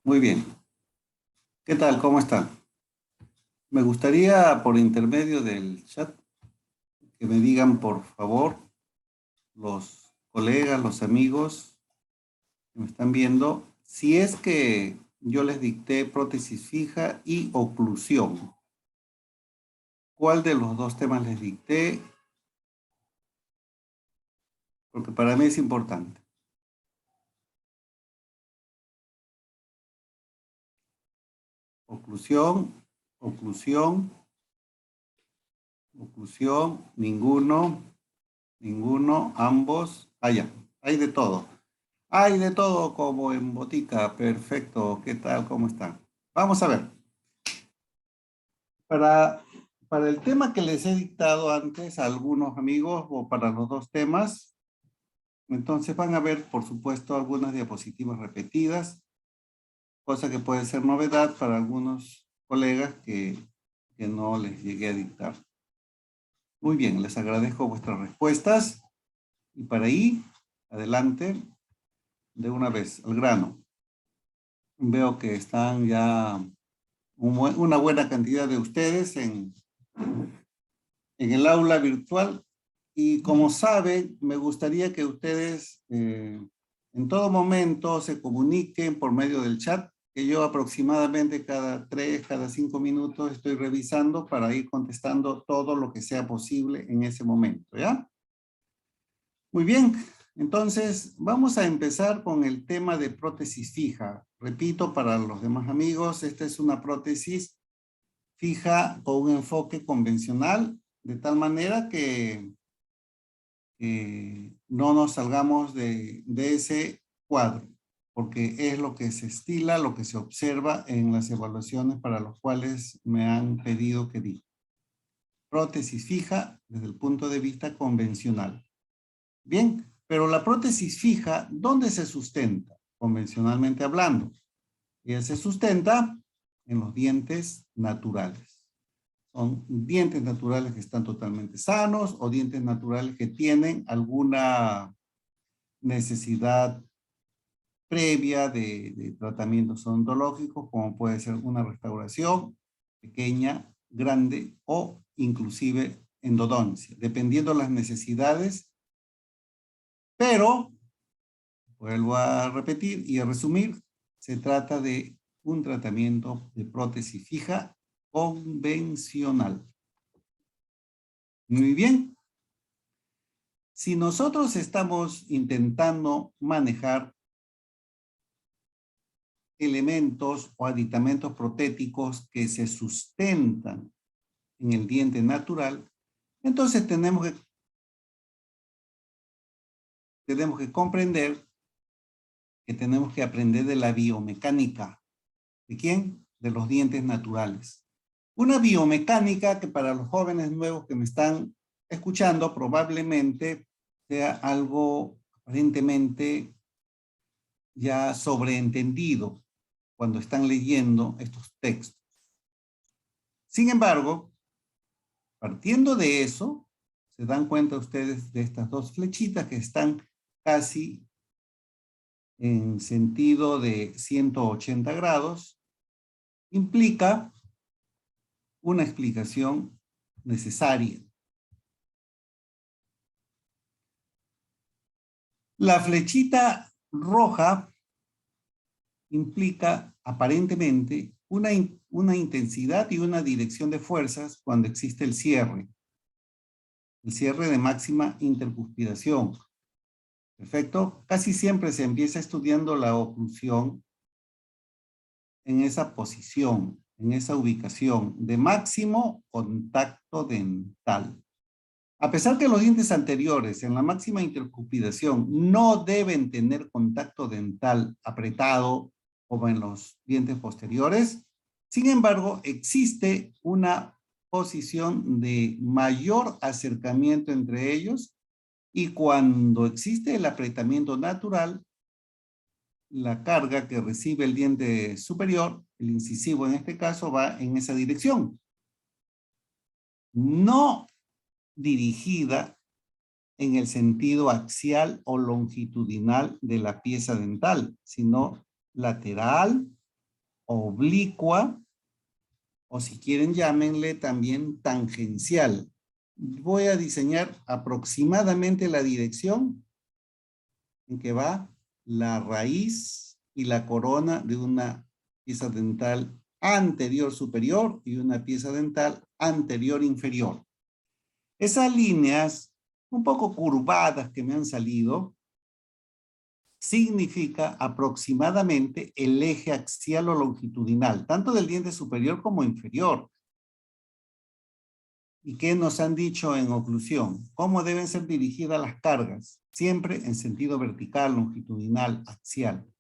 Muy bien. ¿Qué tal? ¿Cómo están? Me gustaría, por intermedio del chat, que me digan, por favor, los colegas, los amigos que me están viendo, si es que yo les dicté prótesis fija y oclusión. ¿Cuál de los dos temas les dicté? Porque para mí es importante. Oclusión, oclusión, oclusión, ninguno, ambos. Ya, hay de todo. Hay de todo como en botica. Perfecto. ¿Qué tal? ¿Cómo están? Vamos a ver. Para, para el tema que les he dictado antes a algunos amigos o para los dos temas, entonces van a ver, por supuesto, algunas diapositivas repetidas, cosa que puede ser novedad para algunos colegas que no les llegué a dictar. Muy bien, les agradezco vuestras respuestas y para ahí, adelante, de una vez, al grano. Veo que están ya una buena cantidad de ustedes en el aula virtual y como saben, me gustaría que ustedes en todo momento se comuniquen por medio del chat, que yo aproximadamente cada 3, cada 5 minutos estoy revisando para ir contestando todo lo que sea posible en ese momento, ¿ya? Muy bien, entonces vamos a empezar con el tema de prótesis fija. Repito, para los demás amigos, esta es una prótesis fija con un enfoque convencional, de tal manera que no nos salgamos de ese cuadro, porque es lo que se estila, lo que se observa en las evaluaciones para los cuales me han pedido que diga. Prótesis fija desde el punto de vista convencional. Bien, pero la prótesis fija, ¿dónde se sustenta? Convencionalmente hablando. Ella se sustenta en los dientes naturales. Son dientes naturales que están totalmente sanos o dientes naturales que tienen alguna necesidad previa de tratamientos odontológicos, como puede ser una restauración pequeña, grande o inclusive endodoncia, dependiendo las necesidades, pero, vuelvo a repetir y a resumir, se trata de un tratamiento de prótesis fija convencional. Muy bien. Si nosotros estamos intentando manejar elementos o aditamentos protéticos que se sustentan en el diente natural, entonces tenemos que comprender que tenemos que aprender de la biomecánica. ¿De quién? De los dientes naturales. Una biomecánica que para los jóvenes nuevos que me están escuchando probablemente sea algo aparentemente ya sobreentendido cuando están leyendo estos textos. Sin embargo, partiendo de eso, se dan cuenta ustedes de estas dos flechitas que están casi en sentido de 180 grados, implica una explicación necesaria. La flechita roja implica aparentemente una intensidad y una dirección de fuerzas cuando existe el cierre de máxima intercuspidación. Perfecto. Casi siempre se empieza estudiando la oclusión en esa posición, en esa ubicación de máximo contacto dental. A pesar que los dientes anteriores en la máxima intercupidación no deben tener contacto dental apretado como en los dientes posteriores, sin embargo, existe una posición de mayor acercamiento entre ellos y cuando existe el apretamiento natural, la carga que recibe el diente superior, el incisivo en este caso, va en esa dirección. No dirigida en el sentido axial o longitudinal de la pieza dental, sino lateral oblicua, o si quieren llámenle también tangencial. Voy a diseñar aproximadamente la dirección en que va la raíz y la corona de una pieza dental anterior superior y una pieza dental anterior inferior. Esas líneas un poco curvadas que me han salido significa aproximadamente el eje axial o longitudinal, tanto del diente superior como inferior. ¿Y qué nos han dicho en oclusión? ¿Cómo deben ser dirigidas las cargas? Siempre en sentido vertical, longitudinal, axial.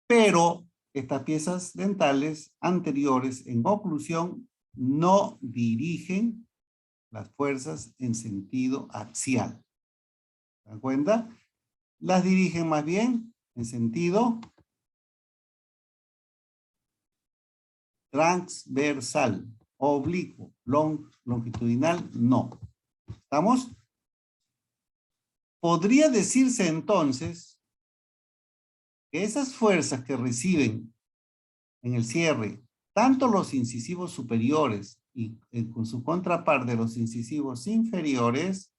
Pero estas piezas dentales anteriores en oclusión no dirigen las fuerzas en sentido axial. ¿Se dan cuenta? Las dirigen más bien en sentido transversal, oblicuo, longitudinal, no. ¿Estamos? Podría decirse entonces que esas fuerzas que reciben en el cierre, tanto los incisivos superiores y con su contraparte los incisivos inferiores,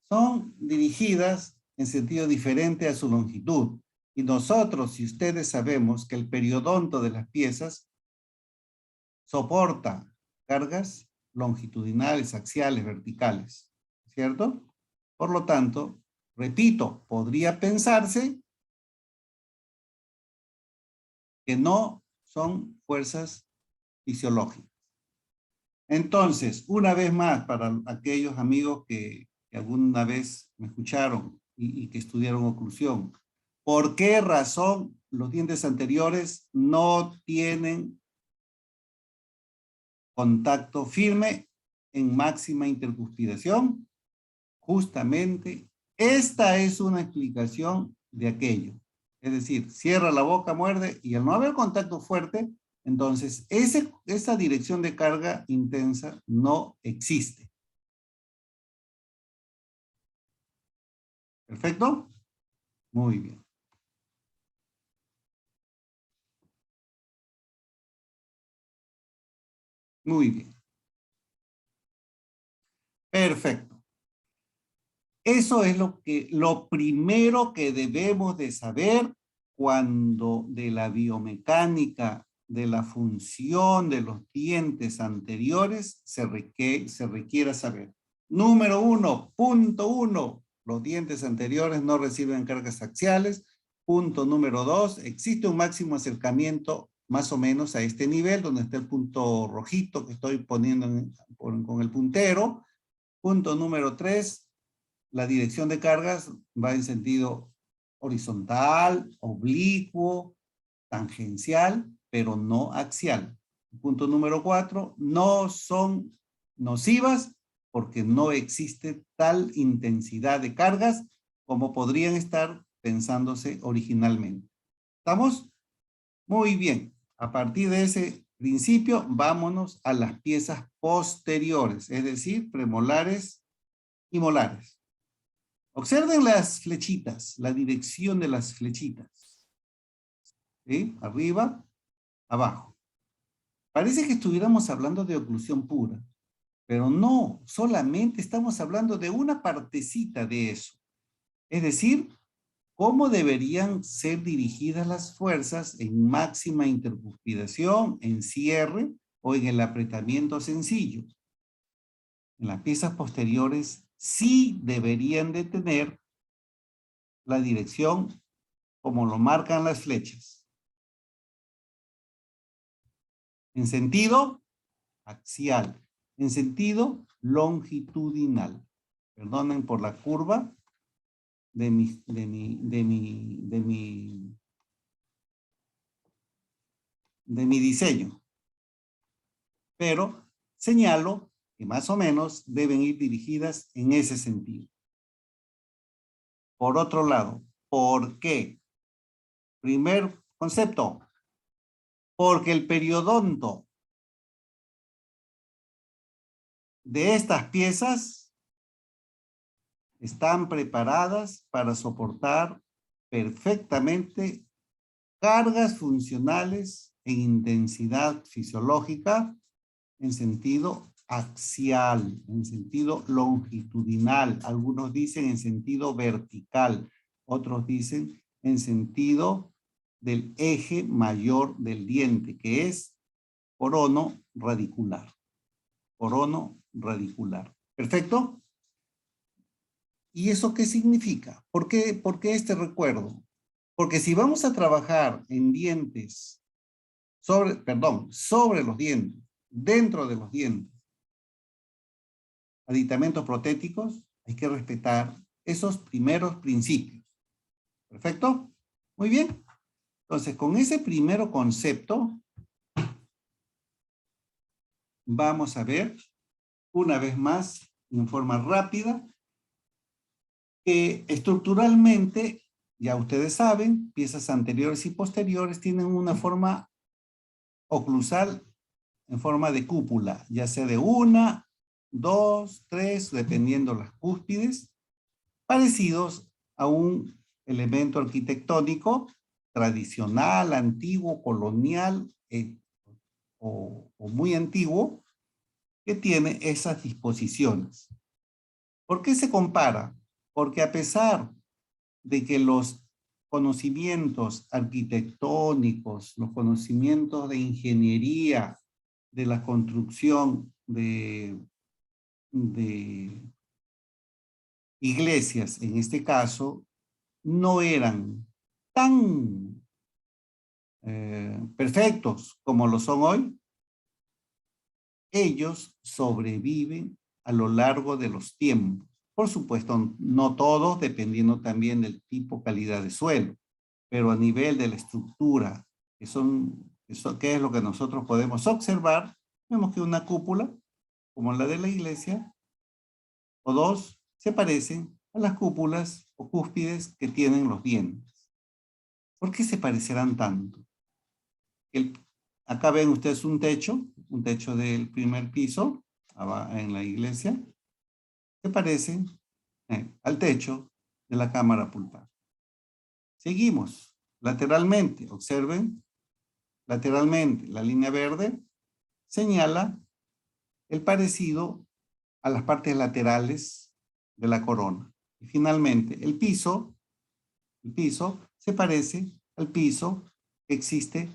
son dirigidas en sentido diferente a su longitud. Y nosotros y ustedes sabemos que el periodonto de las piezas soporta cargas longitudinales, axiales, verticales, ¿cierto? Por lo tanto, repito, podría pensarse que no son fuerzas fisiológicas. Entonces, una vez más, para aquellos amigos que alguna vez me escucharon y que estudiaron oclusión, ¿por qué razón los dientes anteriores no tienen contacto firme en máxima intercuspidación? Justamente, esta es una explicación de aquello. Es decir, cierra la boca, muerde, y al no haber contacto fuerte, entonces esa dirección de carga intensa no existe. ¿Perfecto? Muy bien. Muy bien. Perfecto. Eso es lo primero que debemos de saber cuando de la biomecánica de la función de los dientes anteriores se requiera saber. Número 1, punto 1, los dientes anteriores no reciben cargas axiales. Punto número 2, existe un máximo acercamiento más o menos a este nivel, donde está el punto rojito que estoy poniendo con el puntero. Punto número 3, la dirección de cargas va en sentido horizontal, oblicuo, tangencial, pero no axial. Punto número 4, no son nocivas porque no existe tal intensidad de cargas como podrían estar pensándose originalmente. ¿Estamos? Muy bien. A partir de ese principio, vámonos a las piezas posteriores, es decir, premolares y molares. Observen las flechitas, la dirección de las flechitas. ¿Sí? Arriba, abajo. Parece que estuviéramos hablando de oclusión pura, pero no, solamente estamos hablando de una partecita de eso. Es decir, cómo deberían ser dirigidas las fuerzas en máxima intercuspidación, en cierre o en el apretamiento sencillo. En las piezas posteriores sí deberían de tener la dirección como lo marcan las flechas. En sentido axial, en sentido longitudinal. Perdonen por la curva de mi diseño. Pero señalo que más o menos deben ir dirigidas en ese sentido. Por otro lado, ¿por qué? Primer concepto, porque el periodonto de estas piezas están preparadas para soportar perfectamente cargas funcionales en intensidad fisiológica, en sentido axial, en sentido longitudinal. Algunos dicen en sentido vertical, otros dicen en sentido del eje mayor del diente, que es corono radicular. Corono radicular. ¿Perfecto? ¿Y eso qué significa? ¿Por qué este recuerdo? Porque si vamos a trabajar en dientes, sobre los dientes, dentro de los dientes, aditamentos protéticos, hay que respetar esos primeros principios. ¿Perfecto? Muy bien. Entonces, con ese primer concepto, vamos a ver una vez más, en forma rápida, que estructuralmente, ya ustedes saben, piezas anteriores y posteriores tienen una forma oclusal en forma de cúpula, ya sea de 1, 2, 3, dependiendo las cúspides, parecidos a un elemento arquitectónico tradicional, antiguo, colonial o muy antiguo, que tiene esas disposiciones. ¿Por qué se compara? Porque a pesar de que los conocimientos arquitectónicos, los conocimientos de ingeniería, de la construcción de iglesias, en este caso, no eran tan perfectos como lo son hoy, ellos sobreviven a lo largo de los tiempos. Por supuesto, no todos, dependiendo también del tipo, calidad de suelo, pero a nivel de la estructura, que es lo que nosotros podemos observar, vemos que una cúpula, como la de la iglesia, o dos, se parecen a las cúpulas o cúspides que tienen los dientes. ¿Por qué se parecerán tanto? Acá ven ustedes un techo del primer piso, en la iglesia, que parece al techo de la cámara pulpar. Seguimos lateralmente, observen, lateralmente la línea verde señala el parecido a las partes laterales de la corona. Y finalmente, el piso se parece al piso que existe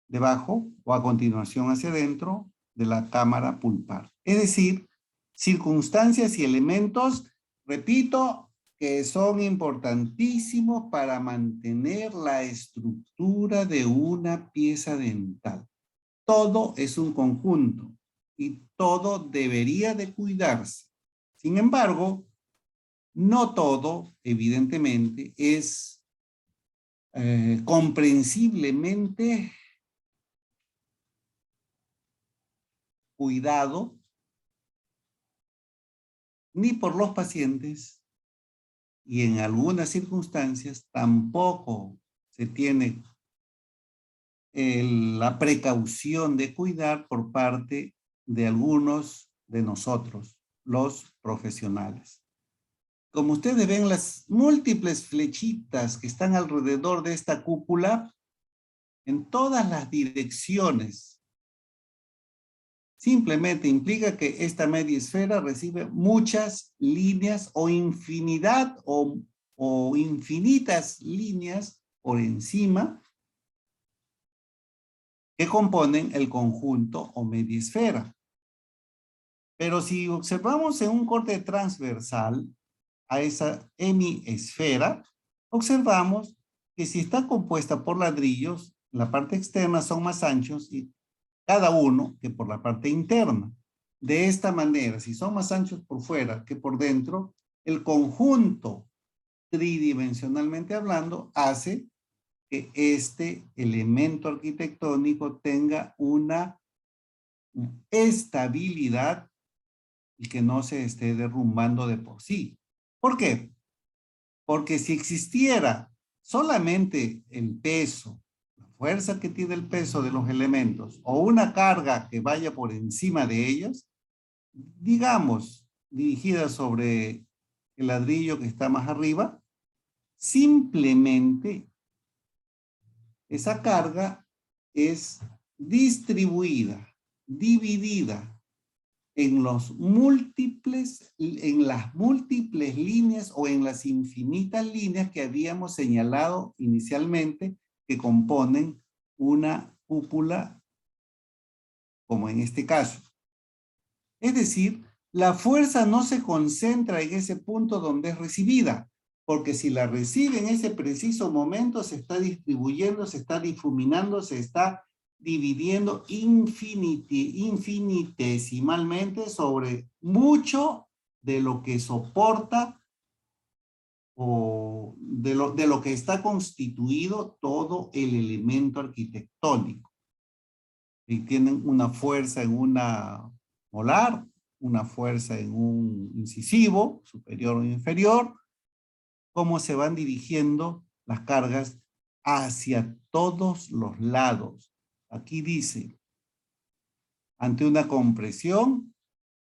debajo o a continuación hacia adentro de la cámara pulpar. Es decir, circunstancias y elementos, repito, que son importantísimos para mantener la estructura de una pieza dental. Todo es un conjunto y todo debería de cuidarse. Sin embargo, no todo, evidentemente, es comprensiblemente cuidado ni por los pacientes y en algunas circunstancias tampoco se tiene la precaución de cuidar por parte de algunos de nosotros, los profesionales. Como ustedes ven, las múltiples flechitas que están alrededor de esta cúpula, en todas las direcciones, simplemente implica que esta media esfera recibe muchas líneas o infinidad o infinitas líneas por encima que componen el conjunto o media esfera. Pero si observamos en un corte transversal a esa hemiesfera, observamos que si está compuesta por ladrillos, la parte externa son más anchos y cada uno que por la parte interna. De esta manera, si son más anchos por fuera que por dentro, el conjunto tridimensionalmente hablando hace que este elemento arquitectónico tenga una estabilidad y que no se esté derrumbando de por sí. ¿Por qué? Porque si existiera solamente el peso, la fuerza que tiene el peso de los elementos o una carga que vaya por encima de ellos, digamos, dirigida sobre el ladrillo que está más arriba, simplemente esa carga es distribuida, dividida en las múltiples líneas o en las infinitas líneas que habíamos señalado inicialmente que componen una cúpula, como en este caso. Es decir, la fuerza no se concentra en ese punto donde es recibida, porque si la recibe en ese preciso momento, se está distribuyendo, se está difuminando, se está dividiendo infinitesimalmente sobre mucho de lo que soporta o de lo que está constituido todo el elemento arquitectónico. Y tienen una fuerza en una molar, una fuerza en un incisivo, superior o inferior, cómo se van dirigiendo las cargas hacia todos los lados. Aquí dice, ante una compresión,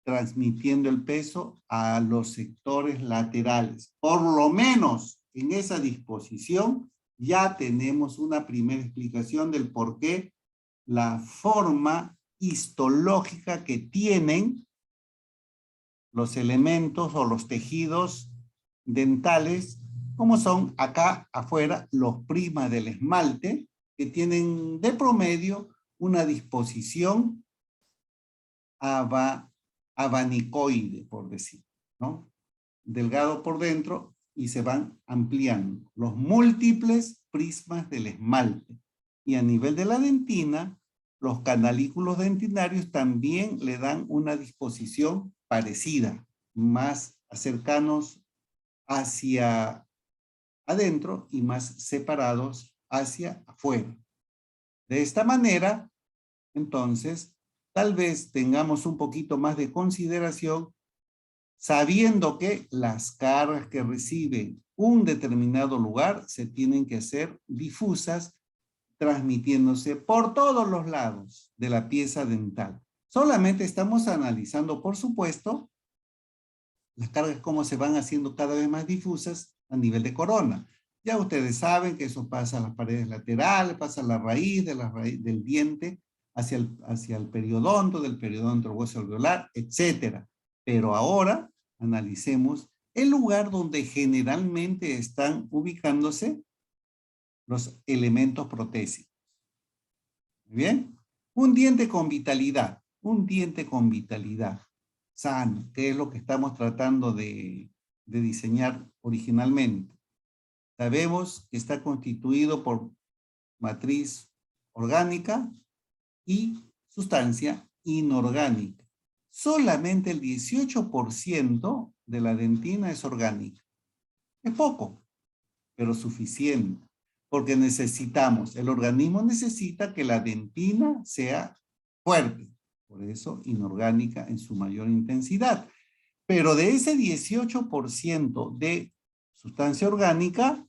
transmitiendo el peso a los sectores laterales. Por lo menos en esa disposición ya tenemos una primera explicación del por qué la forma histológica que tienen los elementos o los tejidos dentales, como son acá afuera los prismas del esmalte, que tienen de promedio una disposición abanicoide, por decir, ¿no? Delgado por dentro y se van ampliando los múltiples prismas del esmalte. Y a nivel de la dentina, los canalículos dentinarios también le dan una disposición parecida, más cercanos hacia adentro y más separados hacia afuera. De esta manera, entonces, tal vez tengamos un poquito más de consideración sabiendo que las cargas que recibe un determinado lugar se tienen que hacer difusas, transmitiéndose por todos los lados de la pieza dental. Solamente estamos analizando, por supuesto, las cargas cómo se van haciendo cada vez más difusas a nivel de corona. Ya ustedes saben que eso pasa a las paredes laterales, pasa a la raíz, del diente hacia el periodonto, del periodonto al hueso alveolar, etc. Pero ahora analicemos el lugar donde generalmente están ubicándose los elementos protésicos. ¿Muy bien? Un diente con vitalidad sano, que es lo que estamos tratando de diseñar originalmente. Sabemos que está constituido por matriz orgánica y sustancia inorgánica. Solamente el 18% de la dentina es orgánica. Es poco, pero suficiente, porque el organismo necesita que la dentina sea fuerte, por eso inorgánica en su mayor intensidad. Pero de ese 18% de sustancia orgánica,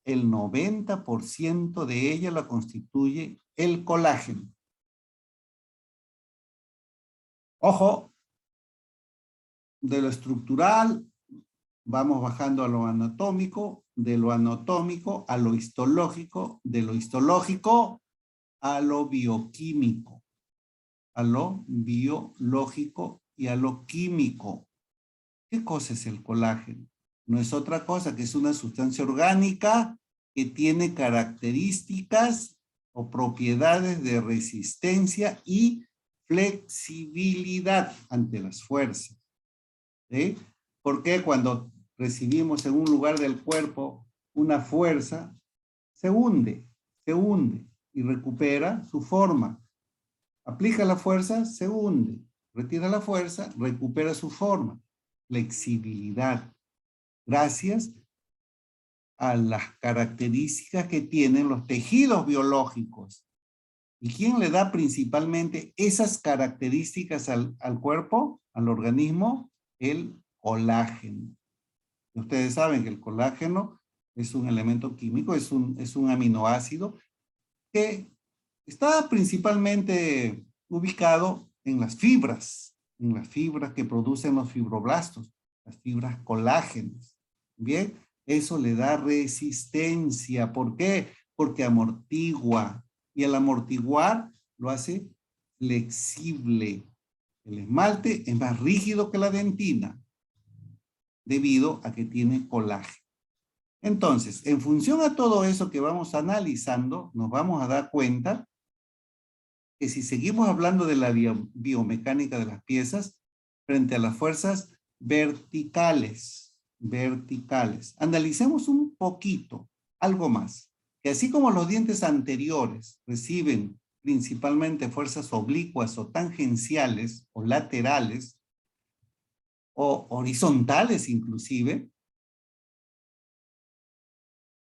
el 90% de ella la constituye el colágeno. Ojo, de lo estructural vamos bajando a lo anatómico, de lo anatómico a lo histológico, de lo histológico a lo bioquímico, a lo biológico y a lo químico. ¿Qué cosa es el colágeno? No es otra cosa que es una sustancia orgánica que tiene características o propiedades de resistencia y flexibilidad ante las fuerzas. ¿Sí? Porque cuando recibimos en un lugar del cuerpo una fuerza, se hunde y recupera su forma. Aplica la fuerza, se hunde. Retira la fuerza, recupera su forma. Flexibilidad. Gracias a las características que tienen los tejidos biológicos. ¿Y quién le da principalmente esas características al cuerpo, al organismo? El colágeno. Ustedes saben que el colágeno es un elemento químico, es un aminoácido que está principalmente ubicado en las fibras que producen los fibroblastos, las fibras colágenas. Bien, eso le da resistencia. ¿Por qué? Porque amortigua Y al amortiguar lo hace flexible. El esmalte es más rígido que la dentina debido a que tiene colágeno. Entonces, en función a todo eso que vamos analizando, nos vamos a dar cuenta que si seguimos hablando de la biomecánica de las piezas frente a las fuerzas verticales, analicemos un poquito, algo más, que así como los dientes anteriores reciben principalmente fuerzas oblicuas o tangenciales o laterales o horizontales inclusive,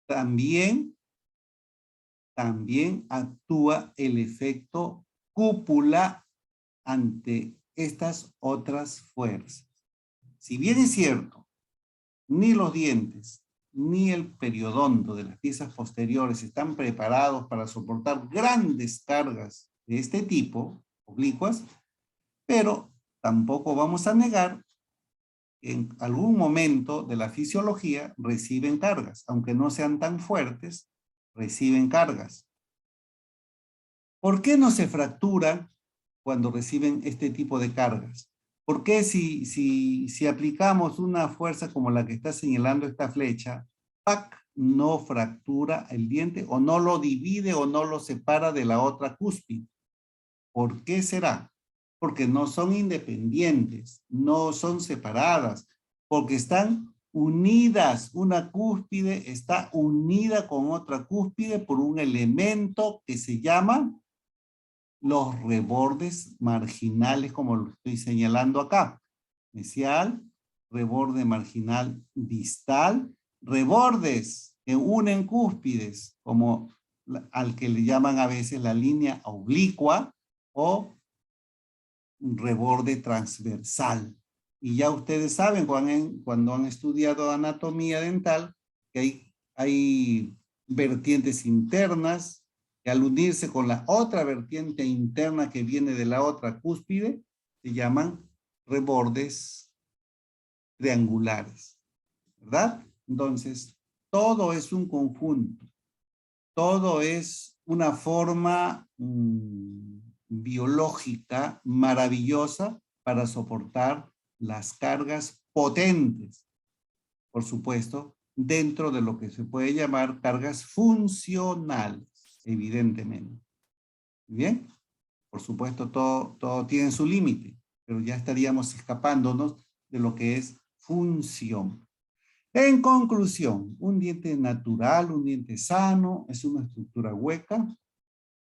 también actúa el efecto cúpula ante estas otras fuerzas. Si bien es cierto, ni los dientes ni el periodonto de las piezas posteriores están preparados para soportar grandes cargas de este tipo, oblicuas, pero tampoco vamos a negar que en algún momento de la fisiología reciben cargas, aunque no sean tan fuertes, reciben cargas. ¿Por qué no se fracturan cuando reciben este tipo de cargas? ¿Por qué si aplicamos una fuerza como la que está señalando esta flecha, ¡pac!, no fractura el diente o no lo divide o no lo separa de la otra cúspide? ¿Por qué será? Porque no son independientes, no son separadas, porque están unidas. Una cúspide está unida con otra cúspide por un elemento que se llama los rebordes marginales, como lo estoy señalando acá. Mesial, reborde marginal distal, rebordes que unen cúspides, como al que le llaman a veces la línea oblicua o reborde transversal. Y ya ustedes saben cuando han estudiado anatomía dental que hay vertientes internas que al unirse con la otra vertiente interna que viene de la otra cúspide se llaman rebordes triangulares, ¿verdad? Entonces, todo es un conjunto, todo es una forma biológica maravillosa para soportar las cargas potentes, por supuesto, dentro de lo que se puede llamar cargas funcionales, evidentemente. ¿Bien? Por supuesto, todo tiene su límite, pero ya estaríamos escapándonos de lo que es función. En conclusión, un diente natural, un diente sano, es una estructura hueca,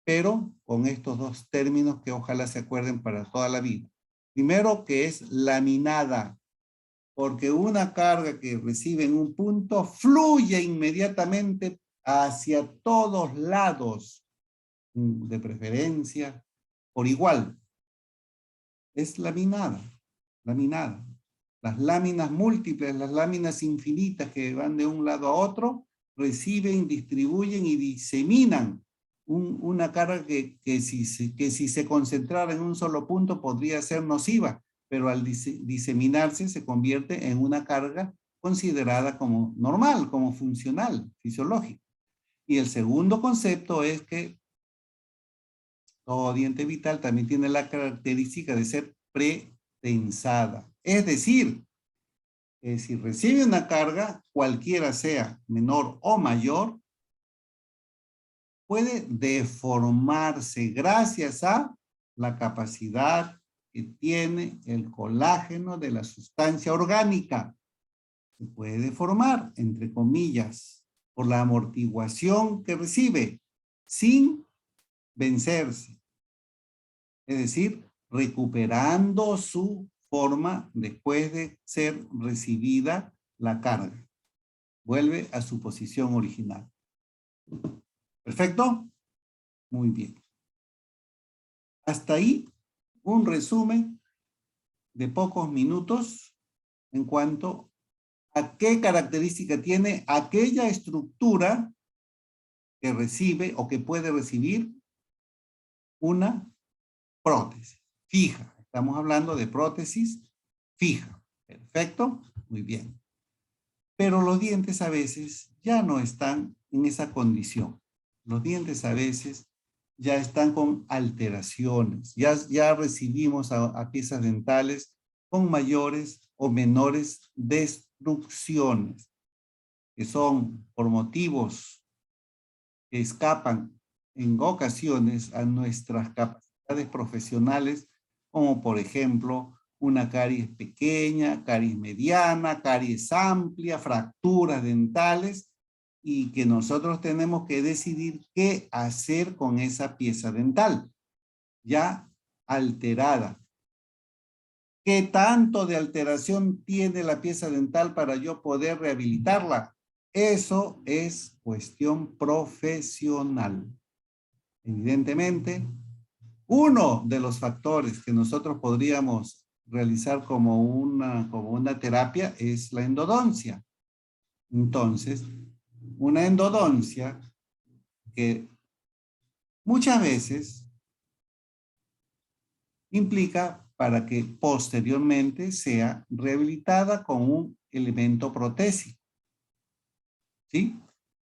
pero con estos dos términos que ojalá se acuerden para toda la vida. Primero, que es laminada, porque una carga que recibe en un punto fluye inmediatamente hacia todos lados, de preferencia, por igual. Es laminada. Las láminas múltiples, las láminas infinitas que van de un lado a otro, reciben, distribuyen y diseminan una carga que si se concentrara en un solo punto podría ser nociva, pero al diseminarse se convierte en una carga considerada como normal, como funcional, fisiológica. Y el segundo concepto es que todo diente vital también tiene la característica de ser pretensada. Es decir, si recibe una carga, cualquiera sea menor o mayor, puede deformarse gracias a la capacidad que tiene el colágeno de la sustancia orgánica. Se puede deformar, entre comillas, por la amortiguación que recibe, sin vencerse. Es decir, recuperando su forma después de ser recibida la carga. Vuelve a su posición original. ¿Perfecto? Muy bien. Hasta ahí un resumen de pocos minutos en cuanto a qué característica tiene aquella estructura que recibe o que puede recibir una prótesis fija. Estamos hablando de prótesis fija. Perfecto, muy bien. Pero los dientes a veces ya no están en esa condición. Los dientes a veces ya están con alteraciones. Ya recibimos a piezas dentales con mayores o menores destrucciones, que son por motivos que escapan en ocasiones a nuestras capacidades profesionales, como por ejemplo una caries pequeña, caries mediana, caries amplia, fracturas dentales, y que nosotros tenemos que decidir qué hacer con esa pieza dental ya alterada. ¿Qué tanto de alteración tiene la pieza dental para yo poder rehabilitarla? Eso es cuestión profesional. Evidentemente, uno de los factores que nosotros podríamos realizar como una terapia es la endodoncia. Entonces, una endodoncia que muchas veces implica para que posteriormente sea rehabilitada con un elemento protésico. ¿Sí?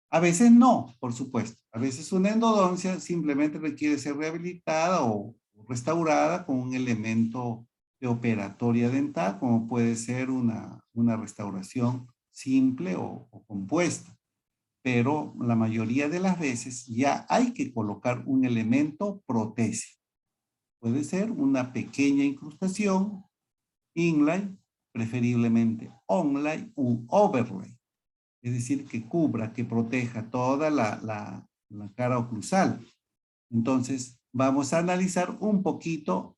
A veces no, por supuesto. A veces una endodoncia simplemente requiere ser rehabilitada o restaurada con un elemento de operatoria dental, como puede ser una restauración simple o compuesta. Pero la mayoría de las veces ya hay que colocar un elemento protésico. Puede ser una pequeña incrustación, inlay, preferiblemente onlay, un overlay. Es decir, que cubra, que proteja toda la cara oclusal. Entonces, vamos a analizar un poquito.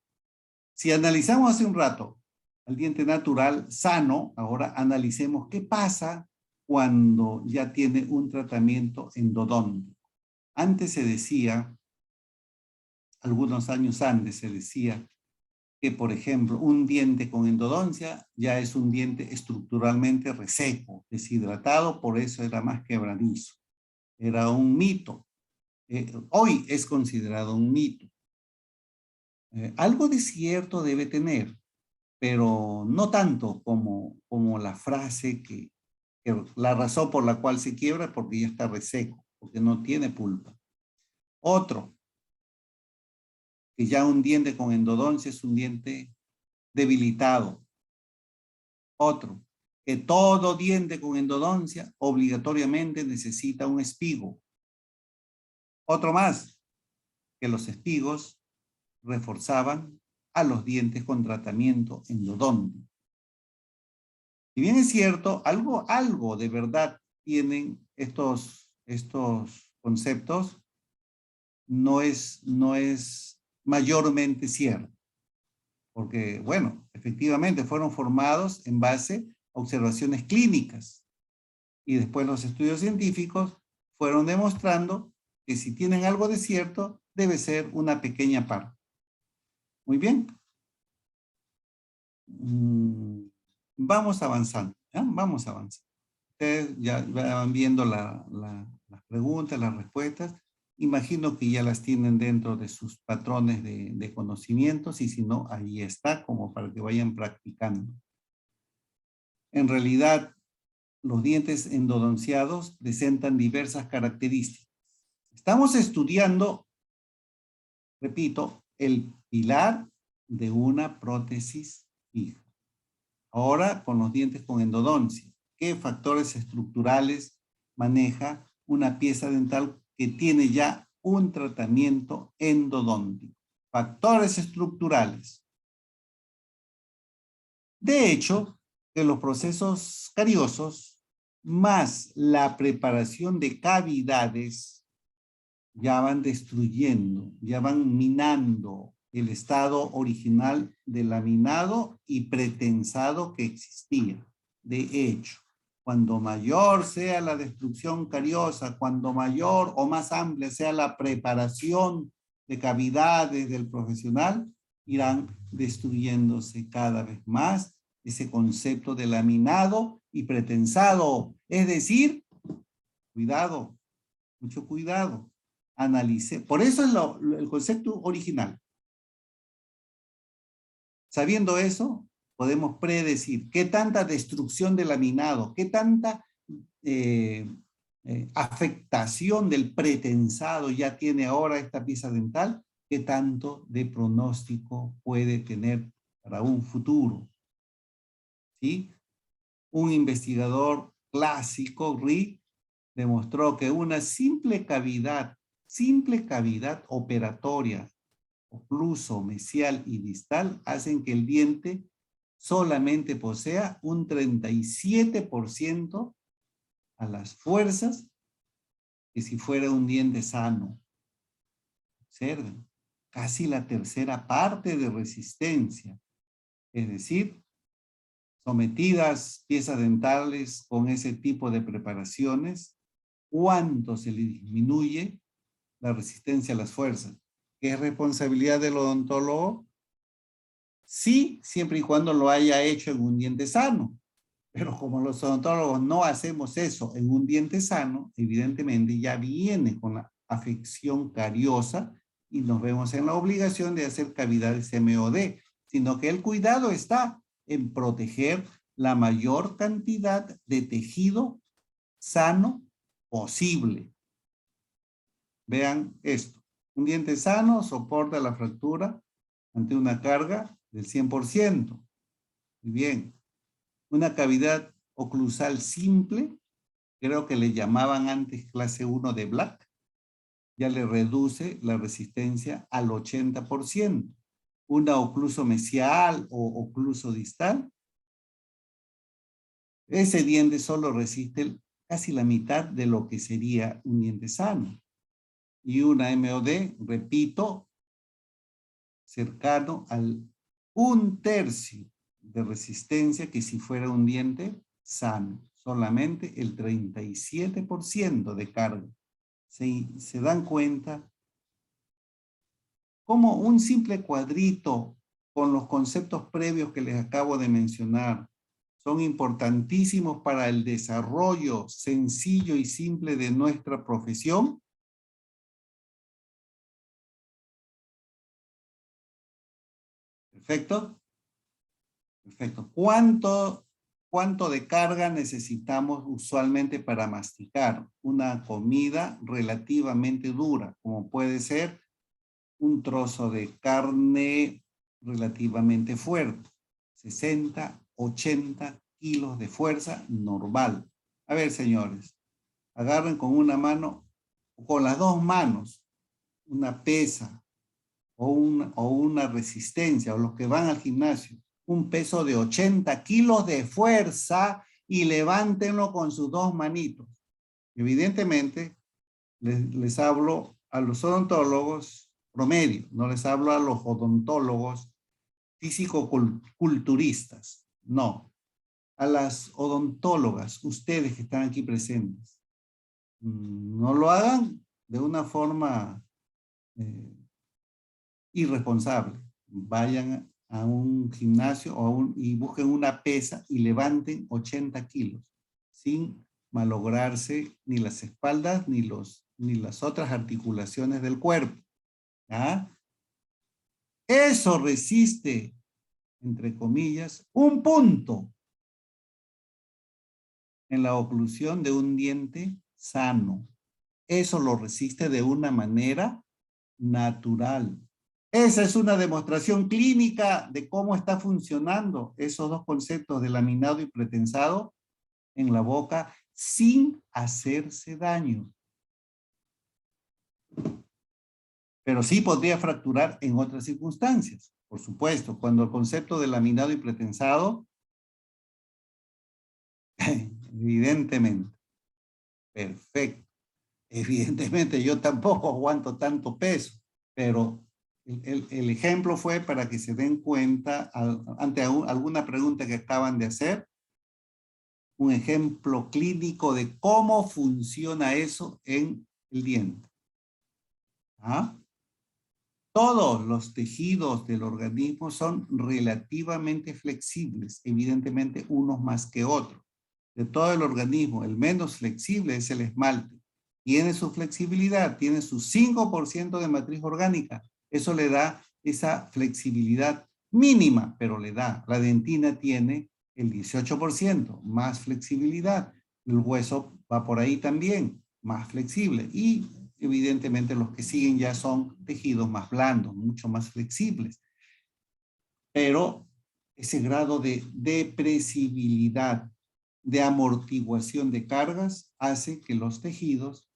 Si analizamos hace un rato al diente natural sano, ahora analicemos qué pasa cuando ya tiene un tratamiento endodóntico. Antes se decía, algunos años antes se decía, que, por ejemplo, un diente con endodoncia ya es un diente estructuralmente reseco, deshidratado, por eso era más quebradizo. Era un mito. Hoy es considerado un mito. Algo de cierto debe tener, pero no tanto como la frase que la razón por la cual se quiebra es porque ya está reseco, porque no tiene pulpa. Otro, que ya un diente con endodoncia es un diente debilitado. Otro, que todo diente con endodoncia obligatoriamente necesita un espigo. Otro más, que los espigos reforzaban a los dientes con tratamiento endodóntico. Si bien es cierto, algo de verdad tienen estos conceptos, no es mayormente cierto. Porque, bueno, efectivamente fueron formados en base a observaciones clínicas. Y después los estudios científicos fueron demostrando que si tienen algo de cierto, debe ser una pequeña parte. Muy bien. Vamos avanzando. ¿Ya? Vamos avanzando. Ustedes ya van viendo las preguntas, las respuestas. Imagino que ya las tienen dentro de sus patrones de conocimientos y si no, ahí está como para que vayan practicando. En realidad, los dientes endodonciados presentan diversas características. Estamos estudiando, repito, el pilar de una prótesis fija. Ahora con los dientes con endodoncia. ¿Qué factores estructurales maneja una pieza dental que tiene ya un tratamiento endodóntico? Factores estructurales. De hecho, que los procesos cariosos más la preparación de cavidades ya van destruyendo, ya van minando el estado original de laminado y pretensado que existía. De hecho, cuando mayor sea la destrucción cariosa, cuando mayor o más amplia sea la preparación de cavidades del profesional, irán destruyéndose cada vez más ese concepto de laminado y pretensado. Es decir, cuidado, mucho cuidado. Analice. Por eso es el concepto original. Sabiendo eso, podemos predecir qué tanta destrucción de laminado, qué tanta afectación del pretensado ya tiene ahora esta pieza dental, ¿qué tanto de pronóstico puede tener para un futuro? ¿Sí? Un investigador clásico, Rick, demostró que una simple cavidad operatoria, ocluso, mesial y distal, hacen que el diente solamente posea un 37% a las fuerzas que si fuera un diente sano. Observen, casi la tercera parte de resistencia. Es decir, sometidas piezas dentales con ese tipo de preparaciones, ¿cuánto se le disminuye la resistencia a las fuerzas? ¿Qué es responsabilidad del odontólogo? Sí, siempre y cuando lo haya hecho en un diente sano. Pero como los odontólogos no hacemos eso en un diente sano, evidentemente ya viene con la afección cariosa y nos vemos en la obligación de hacer cavidades MOD, sino que el cuidado está en proteger la mayor cantidad de tejido sano posible. Vean esto. Un diente sano soporta la fractura ante una carga del 100%. Muy bien. Una cavidad oclusal simple, creo que le llamaban antes clase 1 de Black, ya le reduce la resistencia al 80%. Una ocluso mesial o ocluso distal, ese diente solo resiste casi la mitad de lo que sería un diente sano. Y una MOD, repito, cercano al 1/3 de resistencia que si fuera un diente sano. Solamente el 37% de carga. ¿Se dan cuenta? Como un simple cuadrito con los conceptos previos que les acabo de mencionar son importantísimos para el desarrollo sencillo y simple de nuestra profesión. ¿Perfecto? Perfecto. ¿Cuánto de carga necesitamos usualmente para masticar una comida relativamente dura, como puede ser un trozo de carne relativamente fuerte? 60, 80 kilos de fuerza normal. A ver, señores, agarren con una mano, o con las dos manos, una pesa o una resistencia, o los que van al gimnasio, un peso de 80 kilos de fuerza y levántenlo con sus dos manitos. Evidentemente, les hablo a los odontólogos promedio, no les hablo a los odontólogos físico-culturistas, no. A las odontólogas, ustedes que están aquí presentes, no lo hagan de una forma irresponsable. Vayan a un gimnasio y busquen una pesa y levanten 80 kilos sin malograrse ni las espaldas ni las otras articulaciones del cuerpo. ¿Ya? Eso resiste, entre comillas, un punto en la oclusión de un diente sano. Eso lo resiste de una manera natural. Esa es una demostración clínica de cómo está funcionando esos dos conceptos de laminado y pretensado en la boca sin hacerse daño. Pero sí podría fracturar en otras circunstancias. Por supuesto, cuando el concepto de laminado y pretensado, evidentemente, perfecto. Evidentemente yo tampoco aguanto tanto peso, pero el ejemplo fue para que se den cuenta ante alguna pregunta que acaban de hacer, un ejemplo clínico de cómo funciona eso en el diente. ¿Ah? Todos los tejidos del organismo son relativamente flexibles, evidentemente unos más que otros. De todo el organismo, el menos flexible es el esmalte. Tiene su flexibilidad, tiene su 5% de matriz orgánica. Eso le da esa flexibilidad mínima, pero le da. La dentina tiene el 18%, más flexibilidad. El hueso va por ahí también, más flexible. Y evidentemente los que siguen ya son tejidos más blandos, mucho más flexibles. Pero ese grado de depresibilidad, de amortiguación de cargas, hace que los tejidos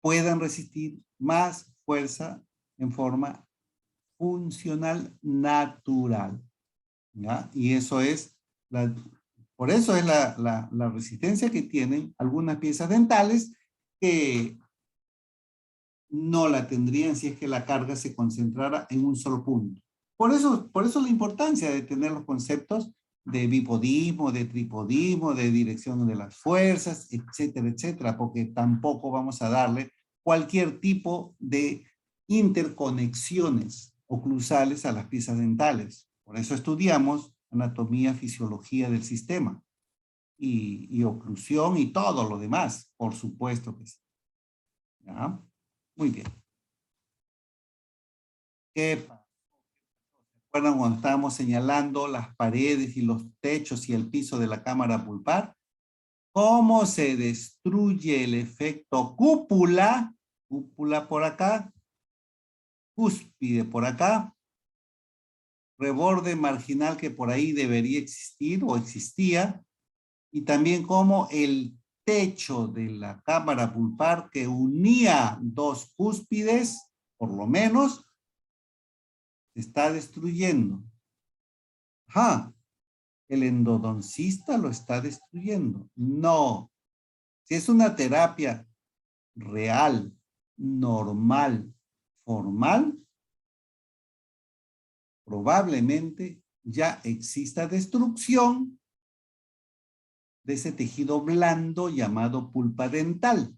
puedan resistir más fuerza en forma funcional natural. ¿Ya? Y eso es, por eso es la resistencia que tienen algunas piezas dentales que no la tendrían si es que la carga se concentrara en un solo punto. Por eso la importancia de tener los conceptos de bipodismo, de tripodismo, de dirección de las fuerzas, etcétera, etcétera, porque tampoco vamos a darle cualquier tipo de interconexiones oclusales a las piezas dentales. Por eso estudiamos anatomía, fisiología del sistema y oclusión y todo lo demás, por supuesto que sí. ¿Ya? Muy bien. ¿Qué pasa? ¿Recuerdan cuando estábamos señalando las paredes y los techos y el piso de la cámara pulpar? ¿Cómo se destruye el efecto cúpula? Cúpula por acá, cúspide por acá, reborde marginal que por ahí debería existir o existía, y también como el techo de la cámara pulpar que unía dos cúspides, por lo menos, se está destruyendo. Ajá, el endodoncista lo está destruyendo. No, si es una terapia real, normal, formal, probablemente ya exista destrucción de ese tejido blando llamado pulpa dental.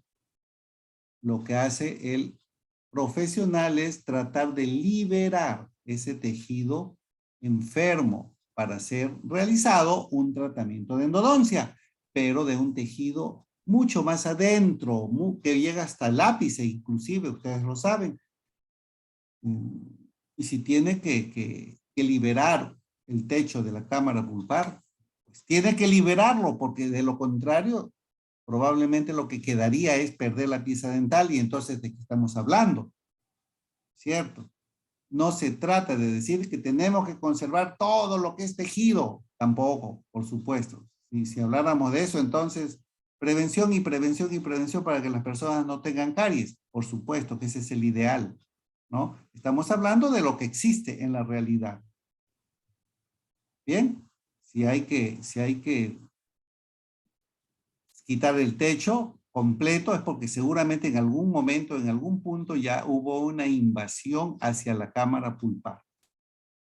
Lo que hace el profesional es tratar de liberar ese tejido enfermo para ser realizado un tratamiento de endodoncia, pero de un tejido mucho más adentro, que llega hasta el ápice, inclusive, ustedes lo saben. Y si tiene que liberar el techo de la cámara pulpar, pues tiene que liberarlo, porque de lo contrario, probablemente lo que quedaría es perder la pieza dental y entonces ¿de qué estamos hablando? ¿Cierto? No se trata de decir que tenemos que conservar todo lo que es tejido, tampoco, por supuesto. Y si habláramos de eso, entonces, prevención y prevención y prevención para que las personas no tengan caries, por supuesto que ese es el ideal, ¿no? Estamos hablando de lo que existe en la realidad. Bien, si hay que quitar el techo completo es porque seguramente en algún momento, en algún punto ya hubo una invasión hacia la cámara pulpar.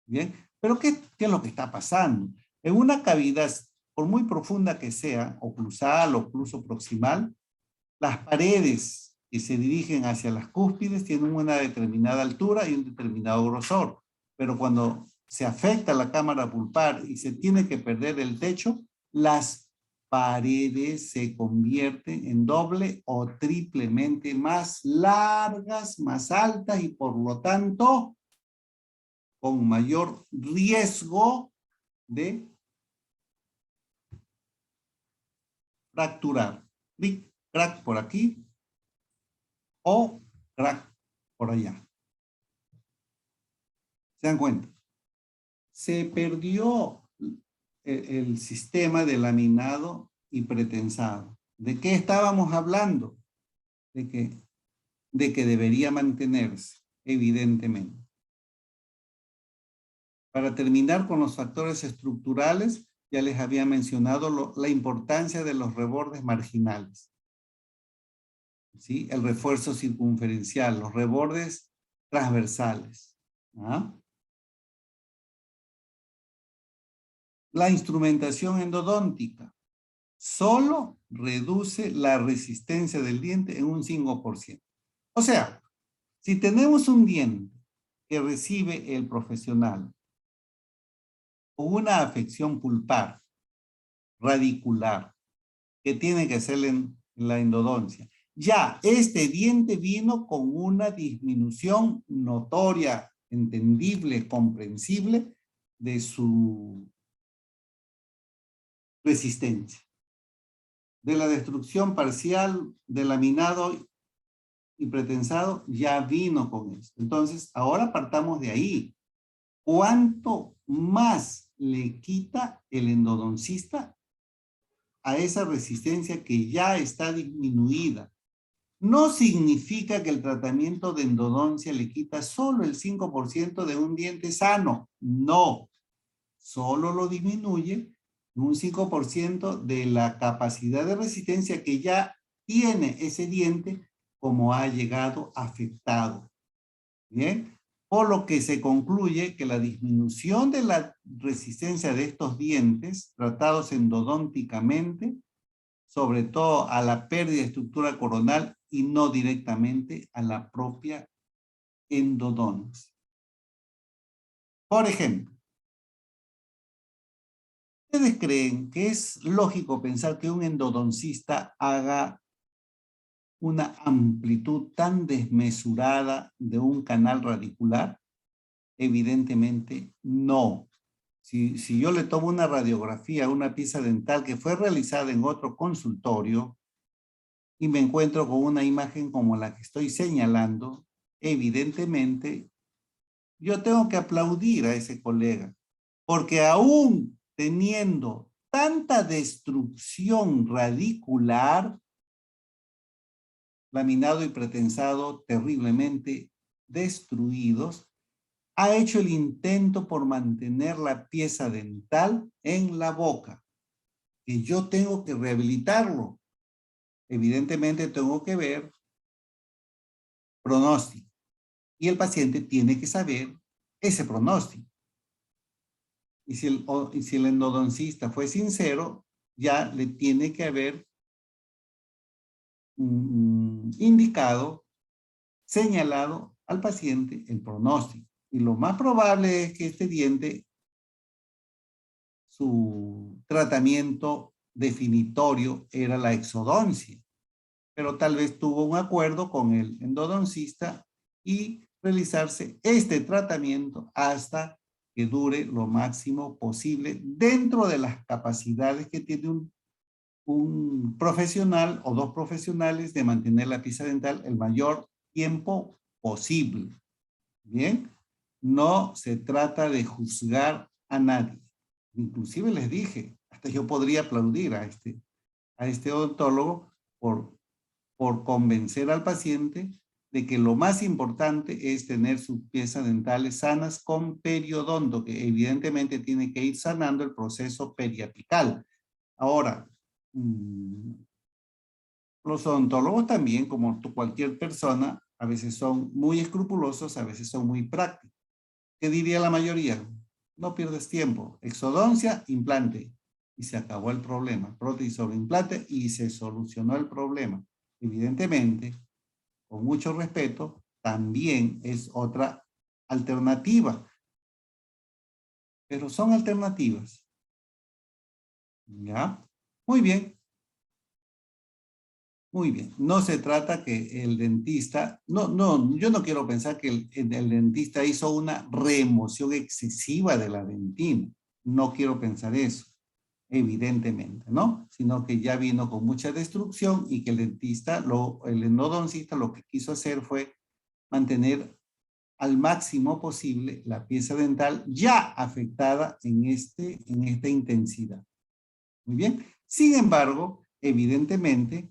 Bien, pero ¿qué es lo que está pasando? En una cavidad, por muy profunda que sea, oclusal, ocluso proximal, las paredes que se dirigen hacia las cúspides tienen una determinada altura y un determinado grosor. Pero cuando se afecta la cámara pulpar y se tiene que perder el techo, las paredes se convierten en doble o triplemente más largas, más altas y por lo tanto con mayor riesgo de fracturar. Crack por aquí o crack por allá. ¿Se dan cuenta? Se perdió el sistema de laminado y pretensado. ¿De qué estábamos hablando? De que debería mantenerse, evidentemente. Para terminar con los factores estructurales, ya les había mencionado la importancia de los rebordes marginales. ¿Sí? El refuerzo circunferencial, los rebordes transversales. ¿Ah? La instrumentación endodóntica solo reduce la resistencia del diente en un 5%. O sea, si tenemos un diente que recibe el profesional con una afección pulpar, radicular, que tiene que hacerle en la endodoncia, ya este diente vino con una disminución notoria, entendible, comprensible de su resistencia. de la destrucción parcial del laminado y pretensado ya vino con esto. Entonces, ahora partamos de ahí. ¿Cuánto más le quita el endodoncista a esa resistencia que ya está disminuida? No significa que el tratamiento de endodoncia le quita solo el 5% de un diente sano. No, solo lo disminuye un 5% de la capacidad de resistencia que ya tiene ese diente como ha llegado afectado. Bien, por lo que se concluye que la disminución de la resistencia de estos dientes tratados endodónticamente, sobre todo a la pérdida de estructura coronal y no directamente a la propia endodoncia. Por ejemplo, ¿ustedes creen que es lógico pensar que un endodoncista haga una amplitud tan desmesurada de un canal radicular? Evidentemente no. Si yo le tomo una radiografía, una pieza dental que fue realizada en otro consultorio y me encuentro con una imagen como la que estoy señalando, evidentemente yo tengo que aplaudir a ese colega, porque aún teniendo tanta destrucción radicular, laminado y pretensado terriblemente destruidos, ha hecho el intento por mantener la pieza dental en la boca. Y yo tengo que rehabilitarlo. Evidentemente tengo que ver pronóstico. Y el paciente tiene que saber ese pronóstico. Y si el endodoncista fue sincero, ya le tiene que haber indicado, señalado al paciente el pronóstico. Y lo más probable es que este diente, su tratamiento definitorio era la exodoncia, pero tal vez tuvo un acuerdo con el endodoncista y realizarse este tratamiento hasta que dure lo máximo posible dentro de las capacidades que tiene un profesional o dos profesionales de mantener la pieza dental el mayor tiempo posible. Bien, no se trata de juzgar a nadie. Inclusive les dije, hasta yo podría aplaudir a este odontólogo por convencer al paciente de que lo más importante es tener sus piezas dentales sanas con periodonto, que evidentemente tiene que ir sanando el proceso periapical. Ahora, los odontólogos también, como cualquier persona, a veces son muy escrupulosos, a veces son muy prácticos. ¿Qué diría la mayoría? No pierdes tiempo. Exodoncia, implante. Y se acabó el problema. Prótesis sobre implante y se solucionó el problema. Evidentemente, con mucho respeto, también es otra alternativa. Pero son alternativas. ¿Ya? Muy bien. Muy bien. No se trata que el dentista, yo no quiero pensar que el dentista hizo una remoción excesiva de la dentina. No quiero pensar eso, evidentemente, ¿no? Sino que ya vino con mucha destrucción y que el dentista, el endodoncista lo que quiso hacer fue mantener al máximo posible la pieza dental ya afectada en esta intensidad. Muy bien. Sin embargo, evidentemente,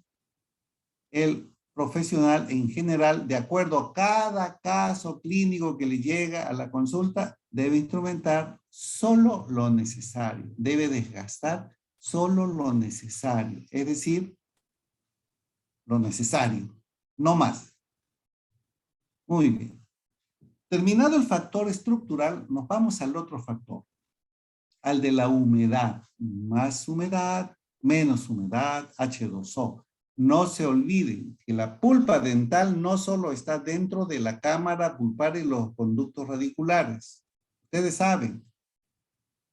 el profesional en general, de acuerdo a cada caso clínico que le llega a la consulta, debe instrumentar solo lo necesario, debe desgastar solo lo necesario, es decir, lo necesario, no más. Muy bien. Terminado el factor estructural, nos vamos al otro factor, al de la humedad. Más humedad, menos humedad, H2O. No se olviden que la pulpa dental no solo está dentro de la cámara pulpar y los conductos radiculares. Ustedes saben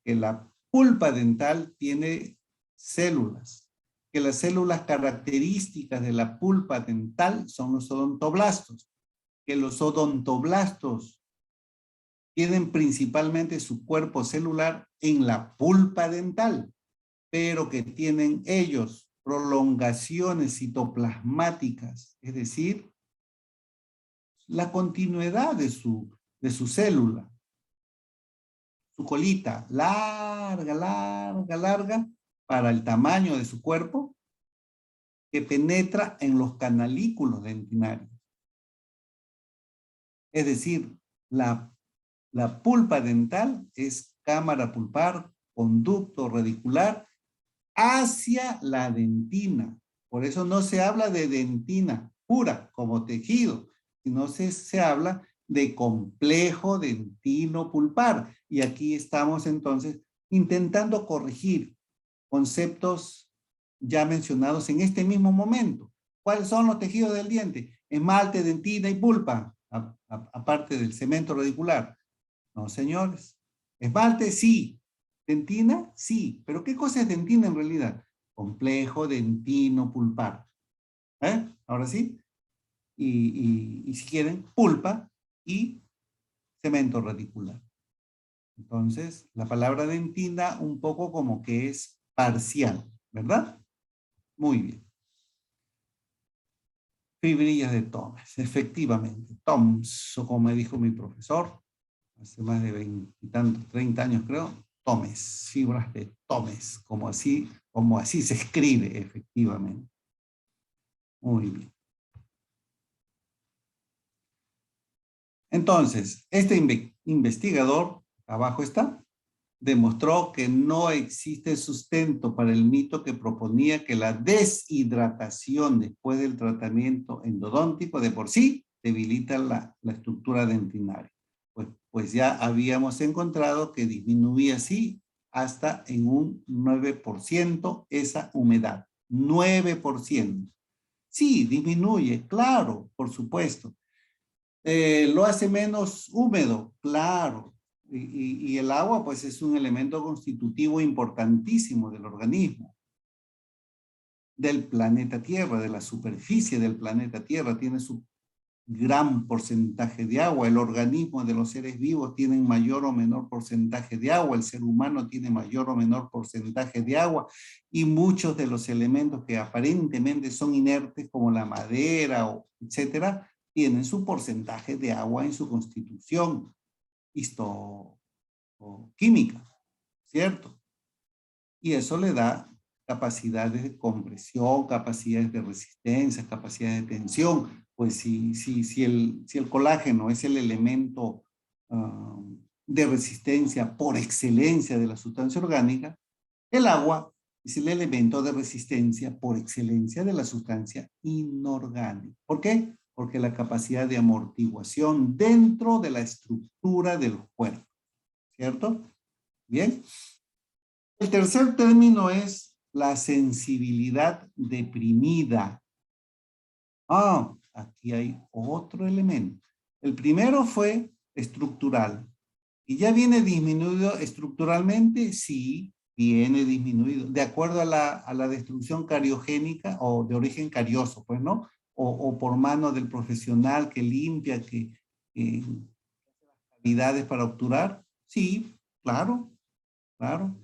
que la pulpa dental tiene células, que las células características de la pulpa dental son los odontoblastos, que los odontoblastos tienen principalmente su cuerpo celular en la pulpa dental, pero que tienen ellos prolongaciones citoplasmáticas, es decir, la continuidad de su célula, su colita, larga, larga, larga, para el tamaño de su cuerpo, que penetra en los canalículos dentinarios. Es decir, la pulpa dental es cámara pulpar, conducto radicular, hacia la dentina. Por eso no se habla de dentina pura como tejido, sino se habla de complejo dentino pulpar. Y aquí estamos entonces intentando corregir conceptos ya mencionados en este mismo momento. ¿Cuáles son los tejidos del diente? Esmalte, dentina y pulpa, aparte del cemento radicular. No, señores. Esmalte, sí. Dentina, sí. ¿Pero qué cosa es dentina en realidad? Complejo dentino pulpar. Ahora sí. Y si quieren, pulpa y cemento radicular. Entonces, la palabra dentina un poco como que es parcial, ¿verdad? Muy bien. Fibrillas de Thomas, efectivamente. TOMS, o como me dijo mi profesor, hace más de 20 y tantos, 30 años creo, Tomes, fibras de Tomes, como así se escribe efectivamente. Muy bien. Entonces, este investigador, abajo está, demostró que no existe sustento para el mito que proponía que la deshidratación después del tratamiento endodóntico de por sí debilita la estructura dentinaria. Pues ya habíamos encontrado que disminuía así hasta en un 9% esa humedad. 9%. Sí, disminuye, claro, por supuesto. ¿Lo hace menos húmedo? Claro. Y el agua, pues, es un elemento constitutivo importantísimo del organismo, del planeta Tierra, de la superficie del planeta Tierra. Tiene su gran porcentaje de agua. El organismo de los seres vivos tiene mayor o menor porcentaje de agua. El ser humano tiene mayor o menor porcentaje de agua. Y muchos de los elementos que aparentemente son inertes, como la madera, etcétera, tienen su porcentaje de agua en su constitución histoquímica, ¿cierto? Y eso le da capacidades de compresión, capacidades de resistencia, capacidades de tensión. Pues si el colágeno es el elemento de resistencia por excelencia de la sustancia orgánica, el agua es el elemento de resistencia por excelencia de la sustancia inorgánica. ¿Por qué? Porque la capacidad de amortiguación dentro de la estructura del cuerpo, ¿cierto? Bien. El tercer término es la sensibilidad deprimida. Aquí hay otro elemento. El primero fue estructural. ¿Y ya viene disminuido estructuralmente? Sí, viene disminuido. De acuerdo a la destrucción cariogénica o de origen carioso, pues, ¿no? O por mano del profesional que limpia, que cavidades para obturar. Sí, claro, claro.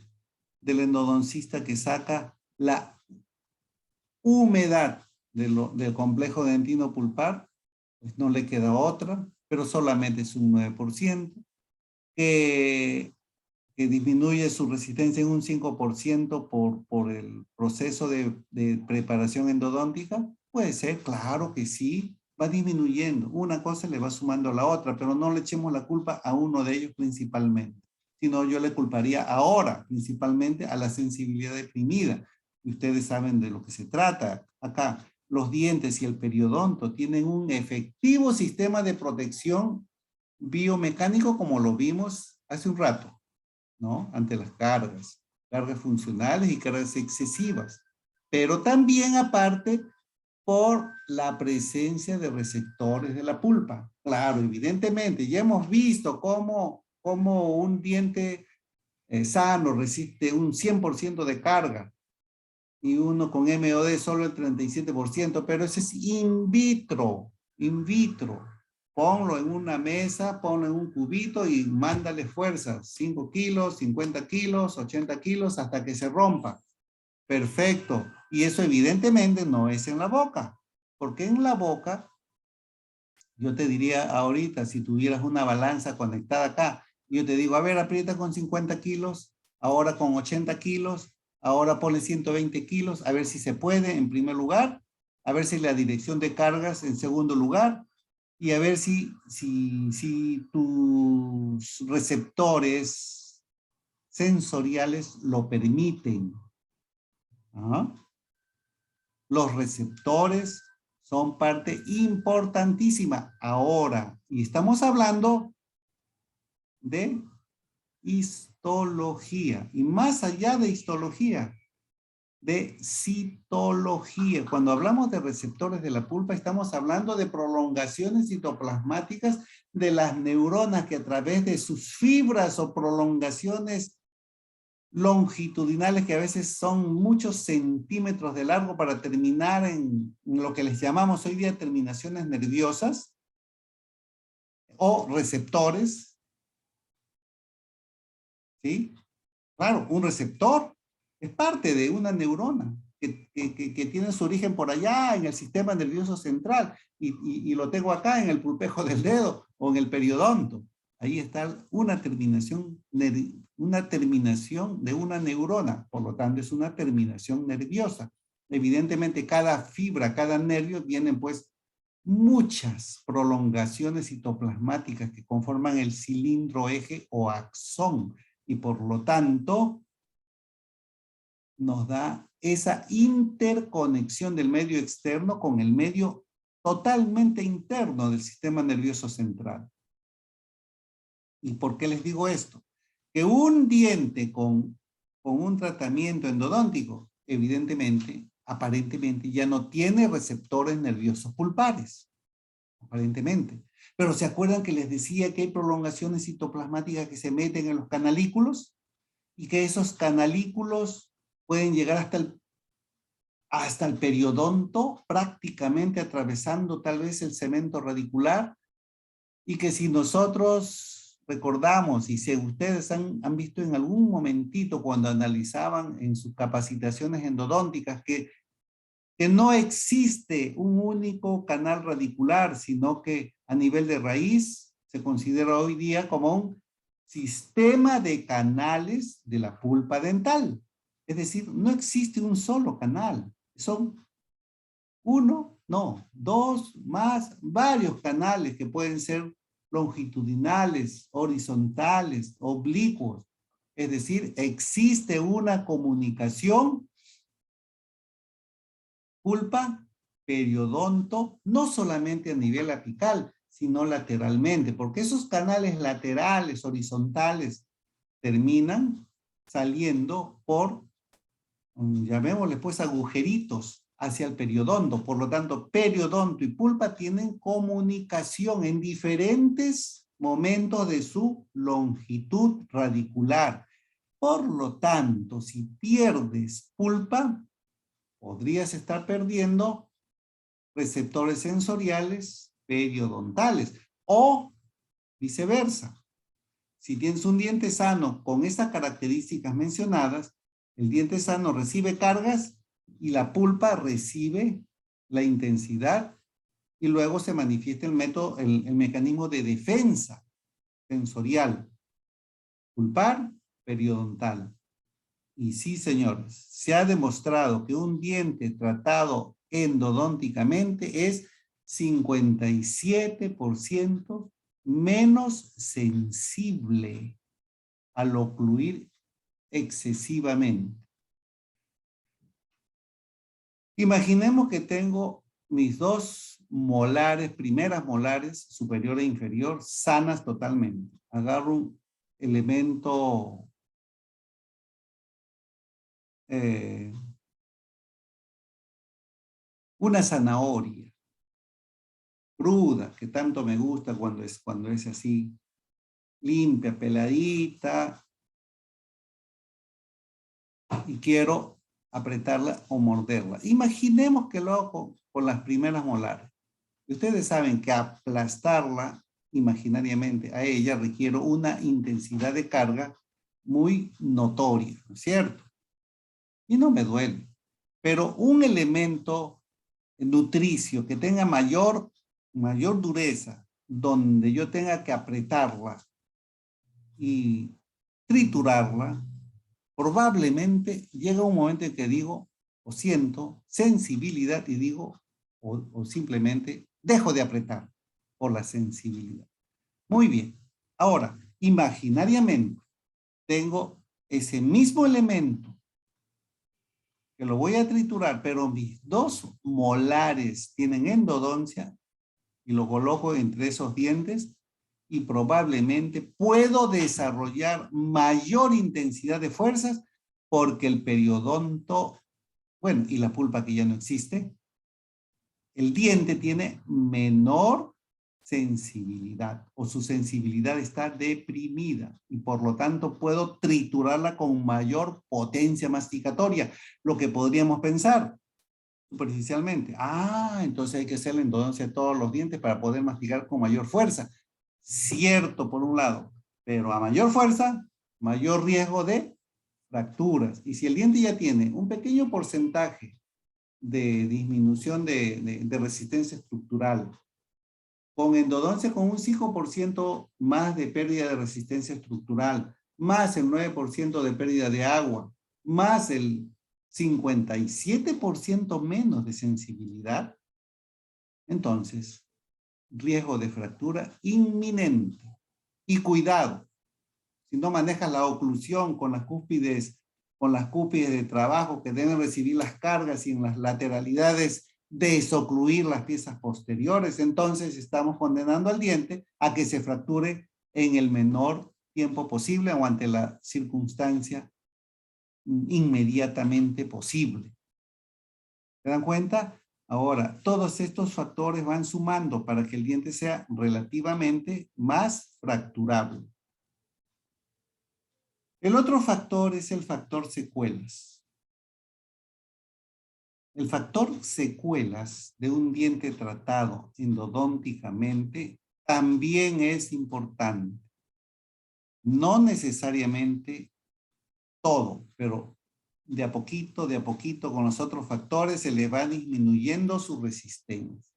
Del endodoncista que saca la humedad del complejo dentino pulpar, pues no le queda otra, pero solamente es un 9%, que disminuye su resistencia en un 5% por el proceso de preparación endodóntica. Puede ser, claro que sí, va disminuyendo. Una cosa le va sumando a la otra, pero no le echemos la culpa a uno de ellos principalmente, sino yo le culparía ahora principalmente a la sensibilidad deprimida. Y ustedes saben de lo que se trata. Acá, los dientes y el periodonto tienen un efectivo sistema de protección biomecánico como lo vimos hace un rato, ¿no? Ante las cargas funcionales y cargas excesivas. Pero también aparte por la presencia de receptores de la pulpa. Claro, evidentemente, ya hemos visto cómo un diente sano resiste un 100% de carga y uno con MOD solo el 37%, pero ese es in vitro, in vitro. Ponlo en una mesa, ponlo en un cubito y mándale fuerza, 5 kilos, 50 kilos, 80 kilos, hasta que se rompa. Perfecto. Y eso evidentemente no es en la boca. Porque en la boca, yo te diría ahorita, si tuvieras una balanza conectada acá, yo te digo, a ver, aprieta con 50 kilos, ahora con 80 kilos, ahora ponle 120 kilos, a ver si se puede en primer lugar, a ver si la dirección de cargas en segundo lugar, y a ver si tus receptores sensoriales lo permiten. ¿Ah? Los receptores son parte importantísima ahora. Y estamos hablando de histología. Y más allá de histología, de citología. Cuando hablamos de receptores de la pulpa, estamos hablando de prolongaciones citoplasmáticas de las neuronas que a través de sus fibras o prolongaciones longitudinales que a veces son muchos centímetros de largo para terminar en lo que les llamamos hoy día terminaciones nerviosas o receptores, ¿sí? Claro, un receptor es parte de una neurona que tiene su origen por allá en el sistema nervioso central y lo tengo acá en el pulpejo del dedo o en el periodonto. Ahí está una terminación de una neurona, por lo tanto es una terminación nerviosa. Evidentemente cada fibra, cada nervio tienen pues muchas prolongaciones citoplasmáticas que conforman el cilindro eje o axón y por lo tanto nos da esa interconexión del medio externo con el medio totalmente interno del sistema nervioso central. ¿Y por qué les digo esto? Que un diente con un tratamiento endodóntico, evidentemente, aparentemente ya no tiene receptores nerviosos pulpares, aparentemente. Pero ¿se acuerdan que les decía que hay prolongaciones citoplasmáticas que se meten en los canalículos? Y que esos canalículos pueden llegar hasta el periodonto, prácticamente atravesando tal vez el cemento radicular, y que si nosotros recordamos, y si ustedes han visto en algún momentito cuando analizaban en sus capacitaciones endodónticas que no existe un único canal radicular, sino que a nivel de raíz se considera hoy día como un sistema de canales de la pulpa dental. Es decir, no existe un solo canal. Son uno, no, dos, más, varios canales que pueden ser longitudinales, horizontales, oblicuos. Es decir, existe una comunicación pulpa, periodonto, no solamente a nivel apical, sino lateralmente, porque esos canales laterales, horizontales, terminan saliendo por, llamémosle pues, agujeritos hacia el periodonto. Por lo tanto, periodonto y pulpa tienen comunicación en diferentes momentos de su longitud radicular. Por lo tanto, si pierdes pulpa, podrías estar perdiendo receptores sensoriales periodontales o viceversa. Si tienes un diente sano con estas características mencionadas, el diente sano recibe cargas y la pulpa recibe la intensidad y luego se manifiesta el mecanismo de defensa sensorial, pulpar, periodontal. Y sí, señores, se ha demostrado que un diente tratado endodónticamente es 57% menos sensible al ocluir excesivamente. Imaginemos que tengo mis dos molares, primeras molares, superior e inferior, sanas totalmente. Agarro un elemento una zanahoria cruda, que tanto me gusta cuando es así, limpia, peladita, y quiero apretarla o morderla. Imaginemos que lo hago con las primeras molares. Ustedes saben que aplastarla imaginariamente a ella requiere una intensidad de carga muy notoria, ¿no es cierto? y no me duele. Pero un elemento nutricio que tenga mayor dureza, donde yo tenga que apretarla y triturarla, probablemente llega un momento en que digo, o siento sensibilidad y digo, o simplemente dejo de apretar por la sensibilidad. Muy bien. Ahora, imaginariamente, tengo ese mismo elemento que lo voy a triturar, pero mis dos molares tienen endodoncia y lo coloco entre esos dientes y probablemente puedo desarrollar mayor intensidad de fuerzas porque el periodonto, bueno, y la pulpa que ya no existe, el diente tiene menor sensibilidad o su sensibilidad está deprimida y por lo tanto puedo triturarla con mayor potencia masticatoria, lo que podríamos pensar superficialmente. Ah, entonces hay que hacer la endodoncia de todos los dientes para poder masticar con mayor fuerza. Cierto, por un lado, pero a mayor fuerza, mayor riesgo de fracturas. Y si el diente ya tiene un pequeño porcentaje de disminución de resistencia estructural, con endodoncia con un 5% más de pérdida de resistencia estructural, más el 9% de pérdida de agua, más el 57% menos de sensibilidad, entonces, riesgo de fractura inminente. Y cuidado, si no manejas la oclusión con las cúspides de trabajo que deben recibir las cargas y en las lateralidades desocluir las piezas posteriores, entonces estamos condenando al diente a que se fracture en el menor tiempo posible o ante la circunstancia inmediatamente posible. ¿Se dan cuenta? Ahora, todos estos factores van sumando para que el diente sea relativamente más fracturable. El otro factor es el factor secuelas. El factor secuelas de un diente tratado endodónticamente también es importante. No necesariamente todo, pero de a poquito, con los otros factores se le va disminuyendo su resistencia.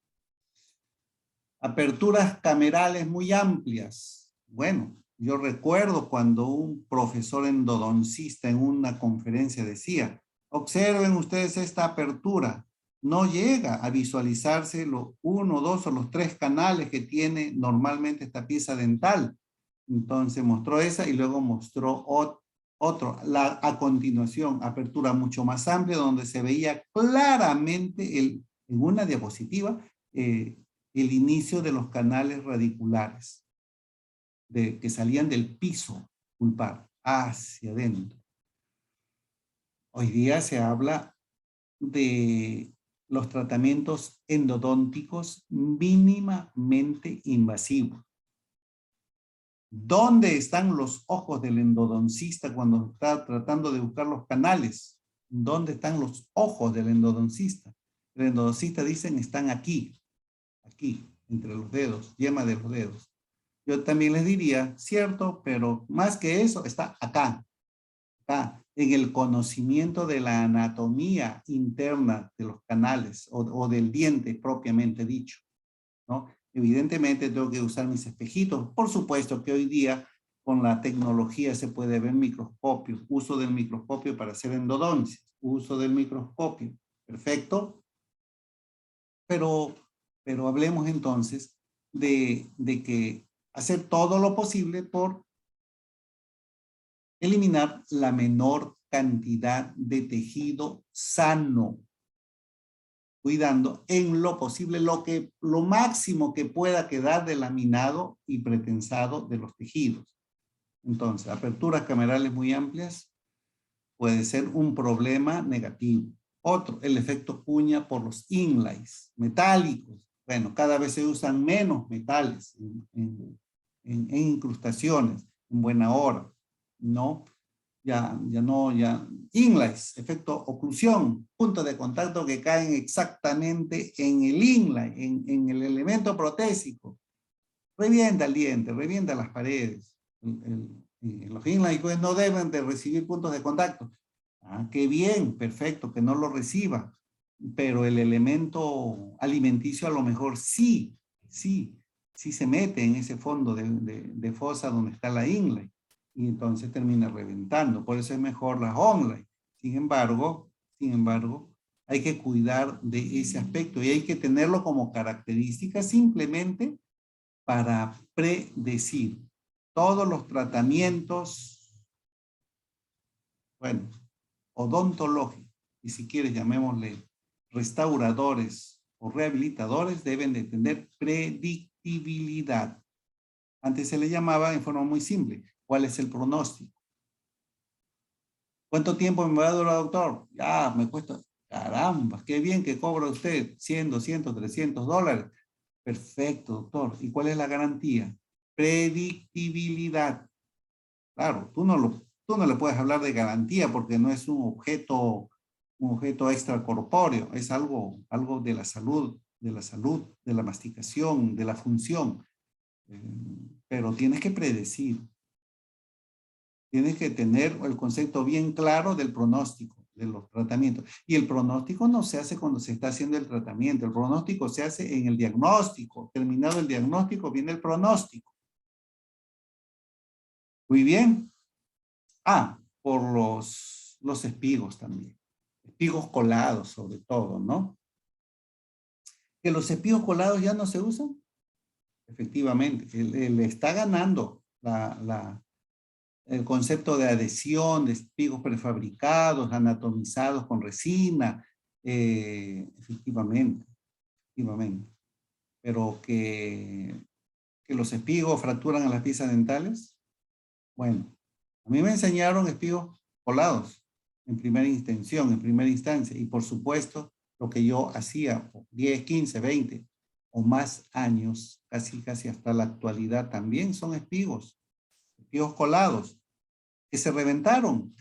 Aperturas camerales muy amplias. Bueno, yo recuerdo cuando un profesor endodoncista en una conferencia decía, observen ustedes esta apertura, no llega a visualizarse los 1, 2 o los 3 canales que tiene normalmente esta pieza dental. Entonces mostró esa y luego mostró otro. A continuación, apertura mucho más amplia donde se veía claramente en una diapositiva el inicio de los canales radiculares que salían del piso pulpar hacia adentro. Hoy día se habla de los tratamientos endodónticos mínimamente invasivos. ¿Dónde están los ojos del endodoncista cuando está tratando de buscar los canales? ¿Dónde están los ojos del endodoncista? El endodoncista dicen están aquí, entre los dedos, yema de los dedos. Yo también les diría, cierto, pero más que eso está acá, en el conocimiento de la anatomía interna de los canales o del diente propiamente dicho, ¿no? Evidentemente tengo que usar mis espejitos. Por supuesto que hoy día con la tecnología se puede ver microscopios, uso del microscopio para hacer endodoncias, uso del microscopio, perfecto. Pero hablemos entonces de que hacer todo lo posible por eliminar la menor cantidad de tejido sano, cuidando en lo posible lo máximo que pueda quedar de laminado y pretensado de los tejidos. Entonces, aperturas camerales muy amplias puede ser un problema negativo. Otro, el efecto cuña por los inlays metálicos. Bueno, cada vez se usan menos metales en incrustaciones, en buena hora, ¿no? Ya inlays, efecto oclusión, puntos de contacto que caen exactamente en el inlay, en el elemento protésico. Revienta el diente, revienta las paredes. Los inlays pues, no deben de recibir puntos de contacto. Ah, qué bien, perfecto, que no lo reciba. Pero el elemento alimenticio a lo mejor sí se mete en ese fondo de fosa donde está la inlay. Y entonces termina reventando. Por eso es mejor las onlay. Sin embargo, hay que cuidar de ese aspecto y hay que tenerlo como característica simplemente para predecir todos los tratamientos, bueno, odontológicos, y si quieres llamémosle restauradores o rehabilitadores, deben de tener predictibilidad. Antes se le llamaba en forma muy simple, ¿cuál es el pronóstico? ¿Cuánto tiempo me va a durar, doctor? Ya, me cuesta, caramba, qué bien que cobra usted, 100, 200, 300 dólares. Perfecto, doctor. ¿Y cuál es la garantía? Predictibilidad. Claro, tú no le puedes hablar de garantía porque no es un objeto extracorpóreo, es algo de la salud, de la masticación, de la función. Pero tienes que predecir, tienes que tener el concepto bien claro del pronóstico, de los tratamientos. Y el pronóstico no se hace cuando se está haciendo el tratamiento, el pronóstico se hace en el diagnóstico. Terminado el diagnóstico, viene el pronóstico. Muy bien. Ah, por los espigos también. Espigos colados sobre todo, ¿no? Que los espigos colados ya no se usan. Efectivamente, le está ganando el concepto de adhesión, de espigos prefabricados, anatomizados con resina. Efectivamente, efectivamente. Pero que los espigos fracturan a las piezas dentales. Bueno, a mí me enseñaron espigos colados en primera intención, en primera instancia. Y por supuesto, lo que yo hacía 10, 15, 20 o más años, casi hasta la actualidad, también son espigos colados, que reventaron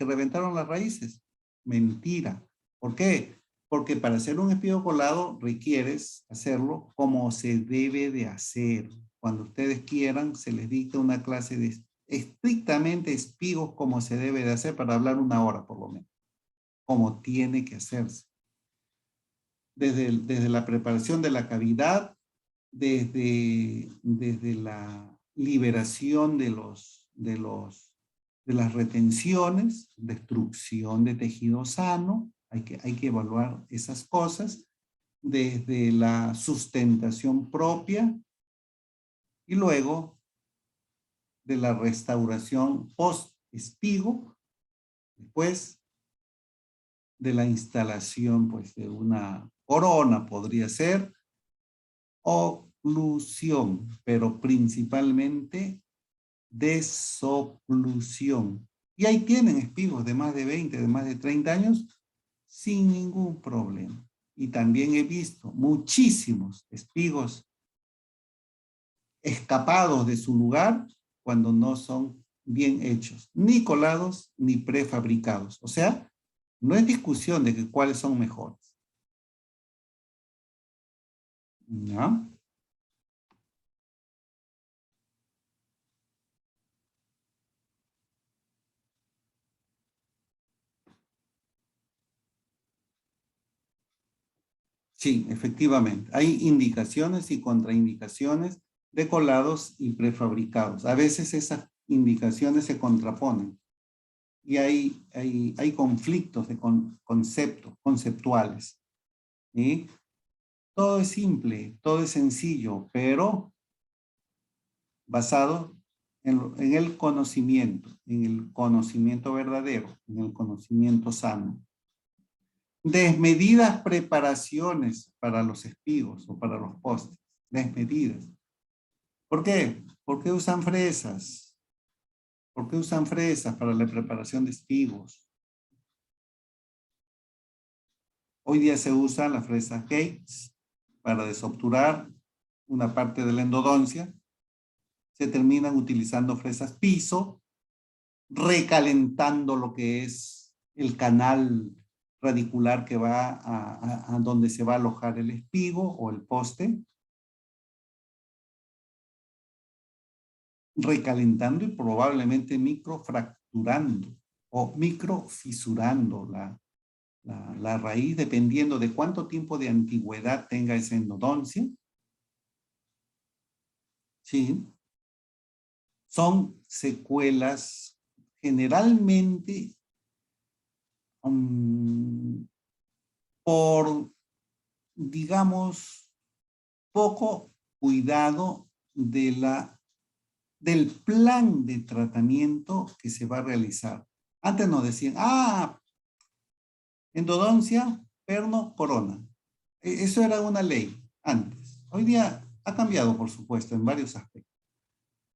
las raíces. Mentira. ¿Por qué? Porque para hacer un espigo colado requieres hacerlo como se debe de hacer. Cuando ustedes quieran, se les dicta una clase de estrictamente espigos como se debe de hacer para hablar una hora por lo menos. Como tiene que hacerse. Desde la preparación de la cavidad, desde la liberación de las retenciones, destrucción de tejido sano, hay que evaluar esas cosas, desde la sustentación propia y luego de la restauración post-espigo, después de la instalación pues, de una corona, podría ser, oclusión, pero principalmente desoclusión. Y ahí tienen espigos de más de 20, de más de 30 años, sin ningún problema. Y también he visto muchísimos espigos escapados de su lugar cuando no son bien hechos, ni colados ni prefabricados. O sea, no es discusión de que cuáles son mejores. ¿Ya? Sí, efectivamente. Hay indicaciones y contraindicaciones de colados y prefabricados. A veces esas indicaciones se contraponen y hay conflictos de conceptos, conceptuales. ¿Sí? Todo es simple, todo es sencillo, pero basado en el conocimiento verdadero, en el conocimiento sano. Desmedidas preparaciones para los espigos o para los postes. Desmedidas. ¿Por qué? ¿Por qué usan fresas? ¿Por qué usan fresas para la preparación de espigos? Hoy día se usan las fresas Gates para desobturar una parte de la endodoncia. Se terminan utilizando fresas piso, recalentando lo que es el canal radicular que va a donde se va a alojar el espigo o el poste, recalentando y probablemente microfracturando. o microfisurando la raíz, dependiendo de cuánto tiempo de antigüedad tenga esa endodoncia. ¿Sí? Son secuelas generalmente por, digamos, poco cuidado del plan de tratamiento que se va a realizar. Antes nos decían, endodoncia, perno, corona. Eso era una ley antes. Hoy día ha cambiado, por supuesto, en varios aspectos.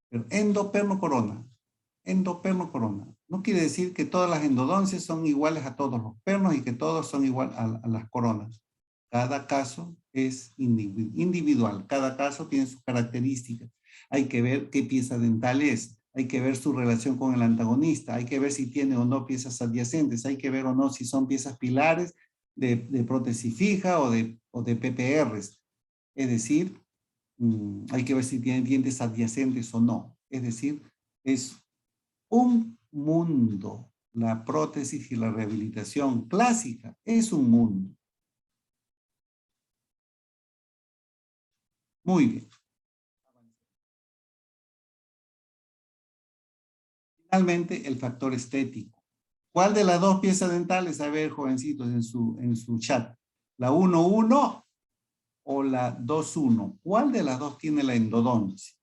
Pero endo, perno, corona. Endo, perno, corona. No quiere decir que todas las endodoncias son iguales a todos los pernos y que todos son igual a las coronas. Cada caso es individual. Cada caso tiene sus características. Hay que ver qué pieza dental es. Hay que ver su relación con el antagonista. Hay que ver si tiene o no piezas adyacentes. Hay que ver o no si son piezas pilares de prótesis fija o de PPRs. Es decir, hay que ver si tienen dientes adyacentes o no. Es decir, es un mundo. La prótesis y la rehabilitación clásica es un mundo. Muy bien. Finalmente, el factor estético. ¿Cuál de las dos piezas dentales? A ver, jovencitos, en su chat. ¿La 1-1 o la 2-1? ¿Cuál de las dos tiene la endodoncia?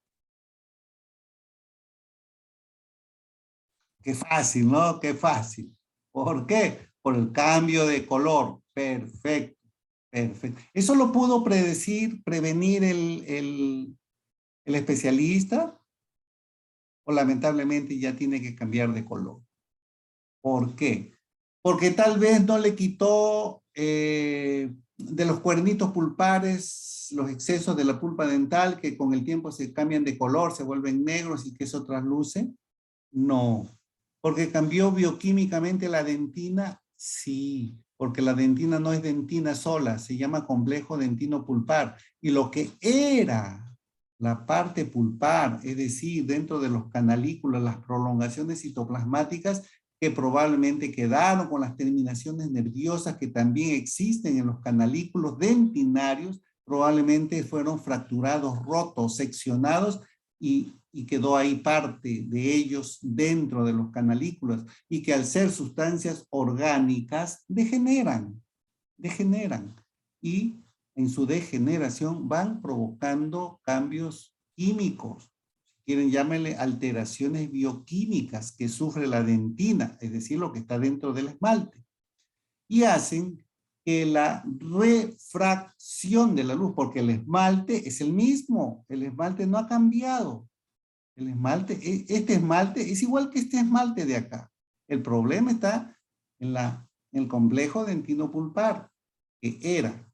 Qué fácil, ¿no? Qué fácil. ¿Por qué? Por el cambio de color. Perfecto, perfecto. ¿Eso lo pudo predecir, prevenir el especialista? ¿O lamentablemente ya tiene que cambiar de color? ¿Por qué? Porque tal vez no le quitó de los cuernitos pulpares los excesos de la pulpa dental que con el tiempo se cambian de color, se vuelven negros y que eso trasluce. No. ¿Porque cambió bioquímicamente la dentina? Sí, porque la dentina no es dentina sola, se llama complejo dentino-pulpar. Y lo que era la parte pulpar, es decir, dentro de los canalículas, las prolongaciones citoplasmáticas que probablemente quedaron con las terminaciones nerviosas que también existen en los canalículos dentinarios, probablemente fueron fracturados, rotos, seccionados y quedó ahí parte de ellos dentro de los canalículas y que al ser sustancias orgánicas degeneran y en su degeneración van provocando cambios químicos. Si quieren, llámenle alteraciones bioquímicas que sufre la dentina, es decir, lo que está dentro del esmalte, y hacen que la refracción de la luz, porque el esmalte es el mismo, el esmalte no ha cambiado, el esmalte, este esmalte es igual que este esmalte de acá. El problema está en el complejo dentino-pulpar, que era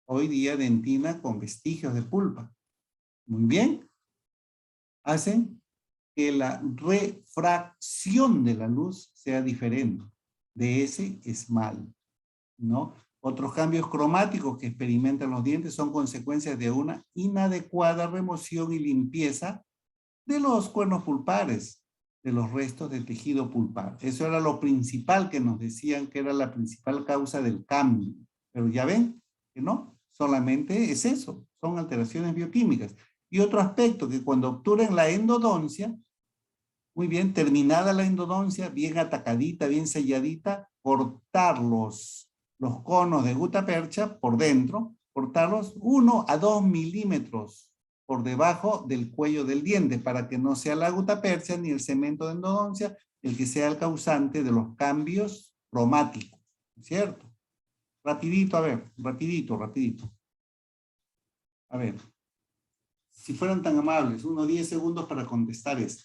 hoy día dentina con vestigios de pulpa. Muy bien. Hacen que la refracción de la luz sea diferente de ese esmalte, ¿no? Otros cambios cromáticos que experimentan los dientes son consecuencias de una inadecuada remoción y limpieza de los cuernos pulpares, de los restos de tejido pulpar. Eso era lo principal que nos decían que era la principal causa del cambio. Pero ya ven que no, solamente es eso, son alteraciones bioquímicas. Y otro aspecto, que cuando obturen la endodoncia, muy bien, terminada la endodoncia, bien atacadita, bien selladita, cortar los conos de gutapercha por dentro, cortarlos 1 a 2 milímetros por debajo del cuello del diente para que no sea la gutapercha ni el cemento de endodoncia el que sea el causante de los cambios cromáticos, ¿cierto? Rapidito, a ver, rapidito. A ver, si fueran tan amables, 10 segundos para contestar esto.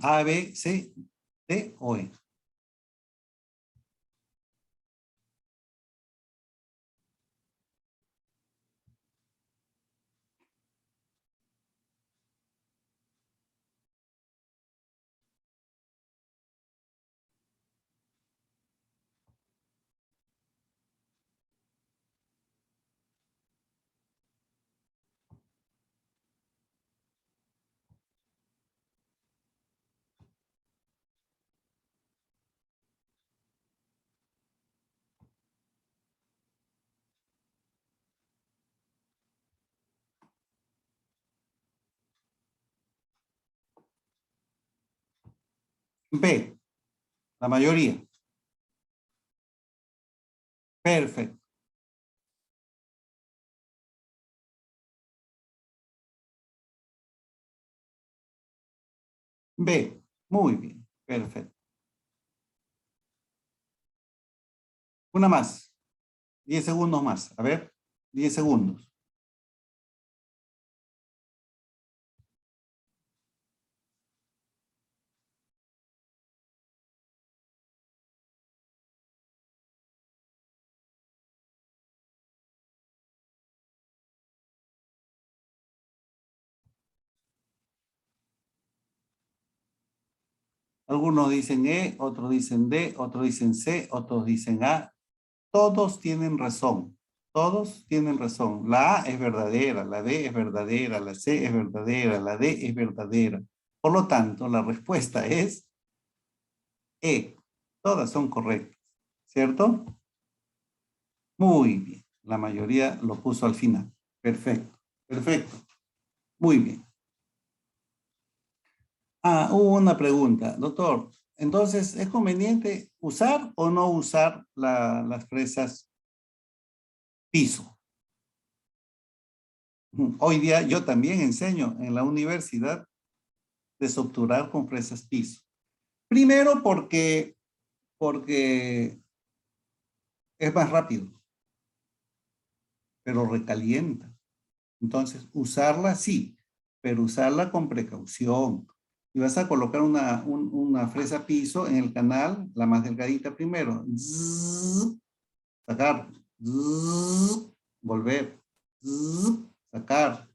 A, B, C, D o E. B, la mayoría. Perfecto. B, muy bien. Perfecto. Una más. 10 segundos más. A ver, 10 segundos. Algunos dicen E, otros dicen D, otros dicen C, otros dicen A. Todos tienen razón. Todos tienen razón. La A es verdadera, la D es verdadera, la C es verdadera, la D es verdadera. Por lo tanto, la respuesta es E. Todas son correctas, ¿cierto? Muy bien. La mayoría lo puso al final. Perfecto, perfecto. Muy bien. Ah, hubo una pregunta. Doctor, entonces, ¿es conveniente usar o no usar las fresas piso? Hoy día yo también enseño en la universidad desobturar con fresas piso. Primero porque es más rápido, pero recalienta. Entonces, usarla sí, pero usarla con precaución. Y vas a colocar una fresa piso en el canal, la más delgadita primero. Zzz, sacar. Zzz, volver. Zzz, sacar.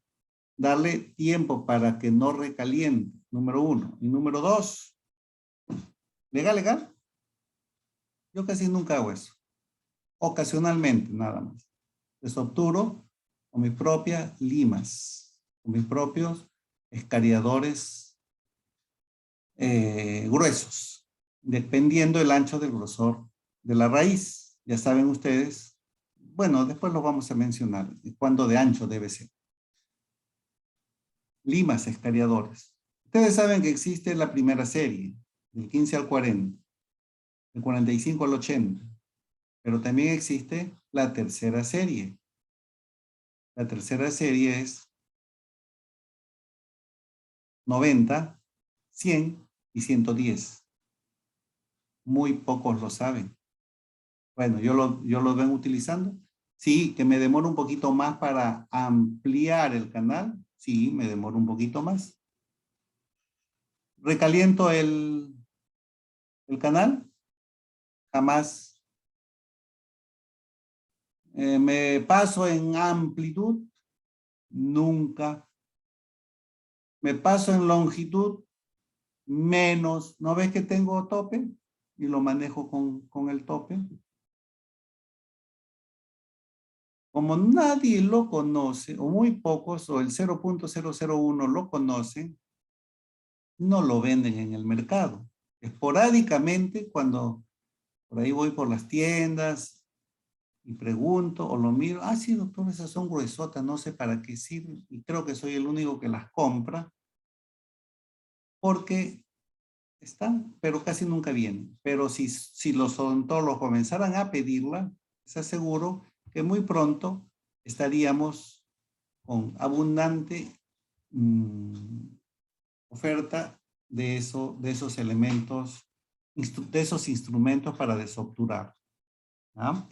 Darle tiempo para que no recaliente, número 1. Y número 2, legal, legal. Yo casi nunca hago eso. Ocasionalmente, nada más. Desobturo con mis propias limas, con mis propios escariadores gruesos, dependiendo el ancho del grosor de la raíz. Ya saben ustedes, bueno, después lo vamos a mencionar, cuánto de ancho debe ser. Limas escariadores. Ustedes saben que existe la primera serie, del 15 al 40, del 45 al 80, pero también existe la tercera serie. La tercera serie es 90, 100 y 110. Muy pocos lo saben. Bueno, yo lo ven utilizando. Sí, que me demoro un poquito más para ampliar el canal. Sí, me demoro un poquito más. Recaliento el canal. Jamás. Me paso en amplitud. Nunca. Me paso en longitud. Menos. ¿No ves que tengo tope? Y lo manejo con el tope. Como nadie lo conoce, o muy pocos, o el 0.001 lo conocen, no lo venden en el mercado. Esporádicamente, cuando por ahí voy por las tiendas y pregunto o lo miro, ah, sí, doctor, esas son gruesotas, no sé para qué sirven, y creo que soy el único que las compra, porque están, pero casi nunca vienen. Pero si los odontólogos comenzaran a pedirla, les aseguro que muy pronto estaríamos con abundante oferta de esos elementos, de esos instrumentos para desobturar. ¿Ah?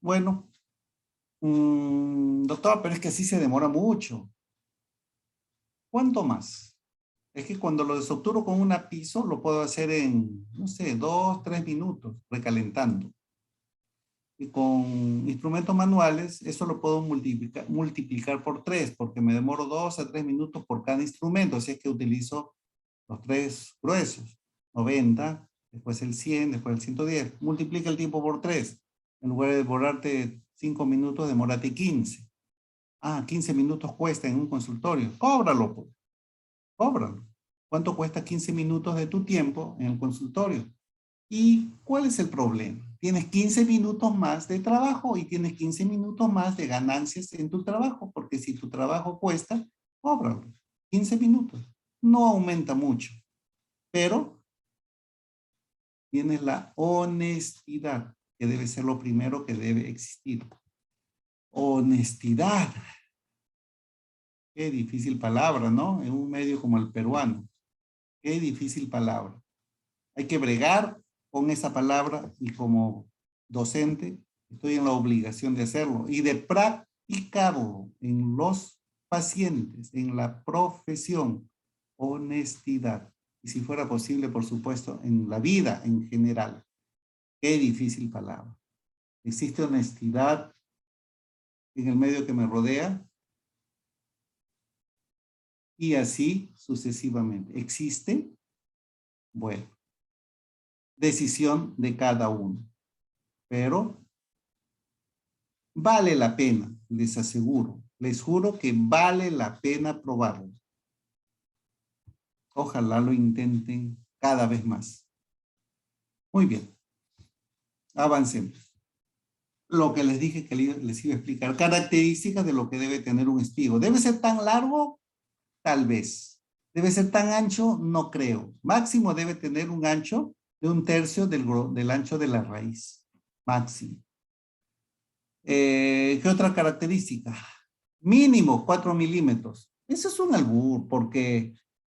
Bueno, doctor, pero es que así se demora mucho. ¿Cuánto más? Es que cuando lo desobturo con una piso, lo puedo hacer en, no sé, 2, 3 minutos, recalentando. Y con instrumentos manuales, eso lo puedo multiplicar por 3, porque me demoro 2 a 3 minutos por cada instrumento, si es que utilizo los 3 gruesos. 90, después el 100, después el 110. Multiplica el tiempo por 3. En lugar de demorarte 5 minutos, demórate 15. Ah, 15 minutos cuesta en un consultorio. Cóbralo, pues. Cóbralo. ¿Cuánto cuesta 15 minutos de tu tiempo en el consultorio? ¿Y cuál es el problema? Tienes 15 minutos más de trabajo y tienes 15 minutos más de ganancias en tu trabajo, porque si tu trabajo cuesta, cóbralo. 15 minutos. No aumenta mucho, pero viene la honestidad, que debe ser lo primero que debe existir. Honestidad. Qué difícil palabra, ¿no? En un medio como el peruano. Qué difícil palabra. Hay que bregar con esa palabra y como docente estoy en la obligación de hacerlo y de practicarlo en los pacientes, en la profesión. Honestidad. Y si fuera posible, por supuesto, en la vida en general. Qué difícil palabra. ¿Existe honestidad en el medio que me rodea? Y así sucesivamente. ¿Existe? Bueno, decisión de cada uno. Pero vale la pena, les aseguro. Les juro que vale la pena probarlo. Ojalá lo intenten cada vez más. Muy bien. Avancemos. Lo que les dije que les iba a explicar. Características de lo que debe tener un espigo. ¿Debe ser tan largo? Tal vez. ¿Debe ser tan ancho? No creo. Máximo debe tener un ancho de 1/3 del ancho de la raíz. Máximo. ¿Qué otra característica? Mínimo 4 milímetros. Eso es un albur, porque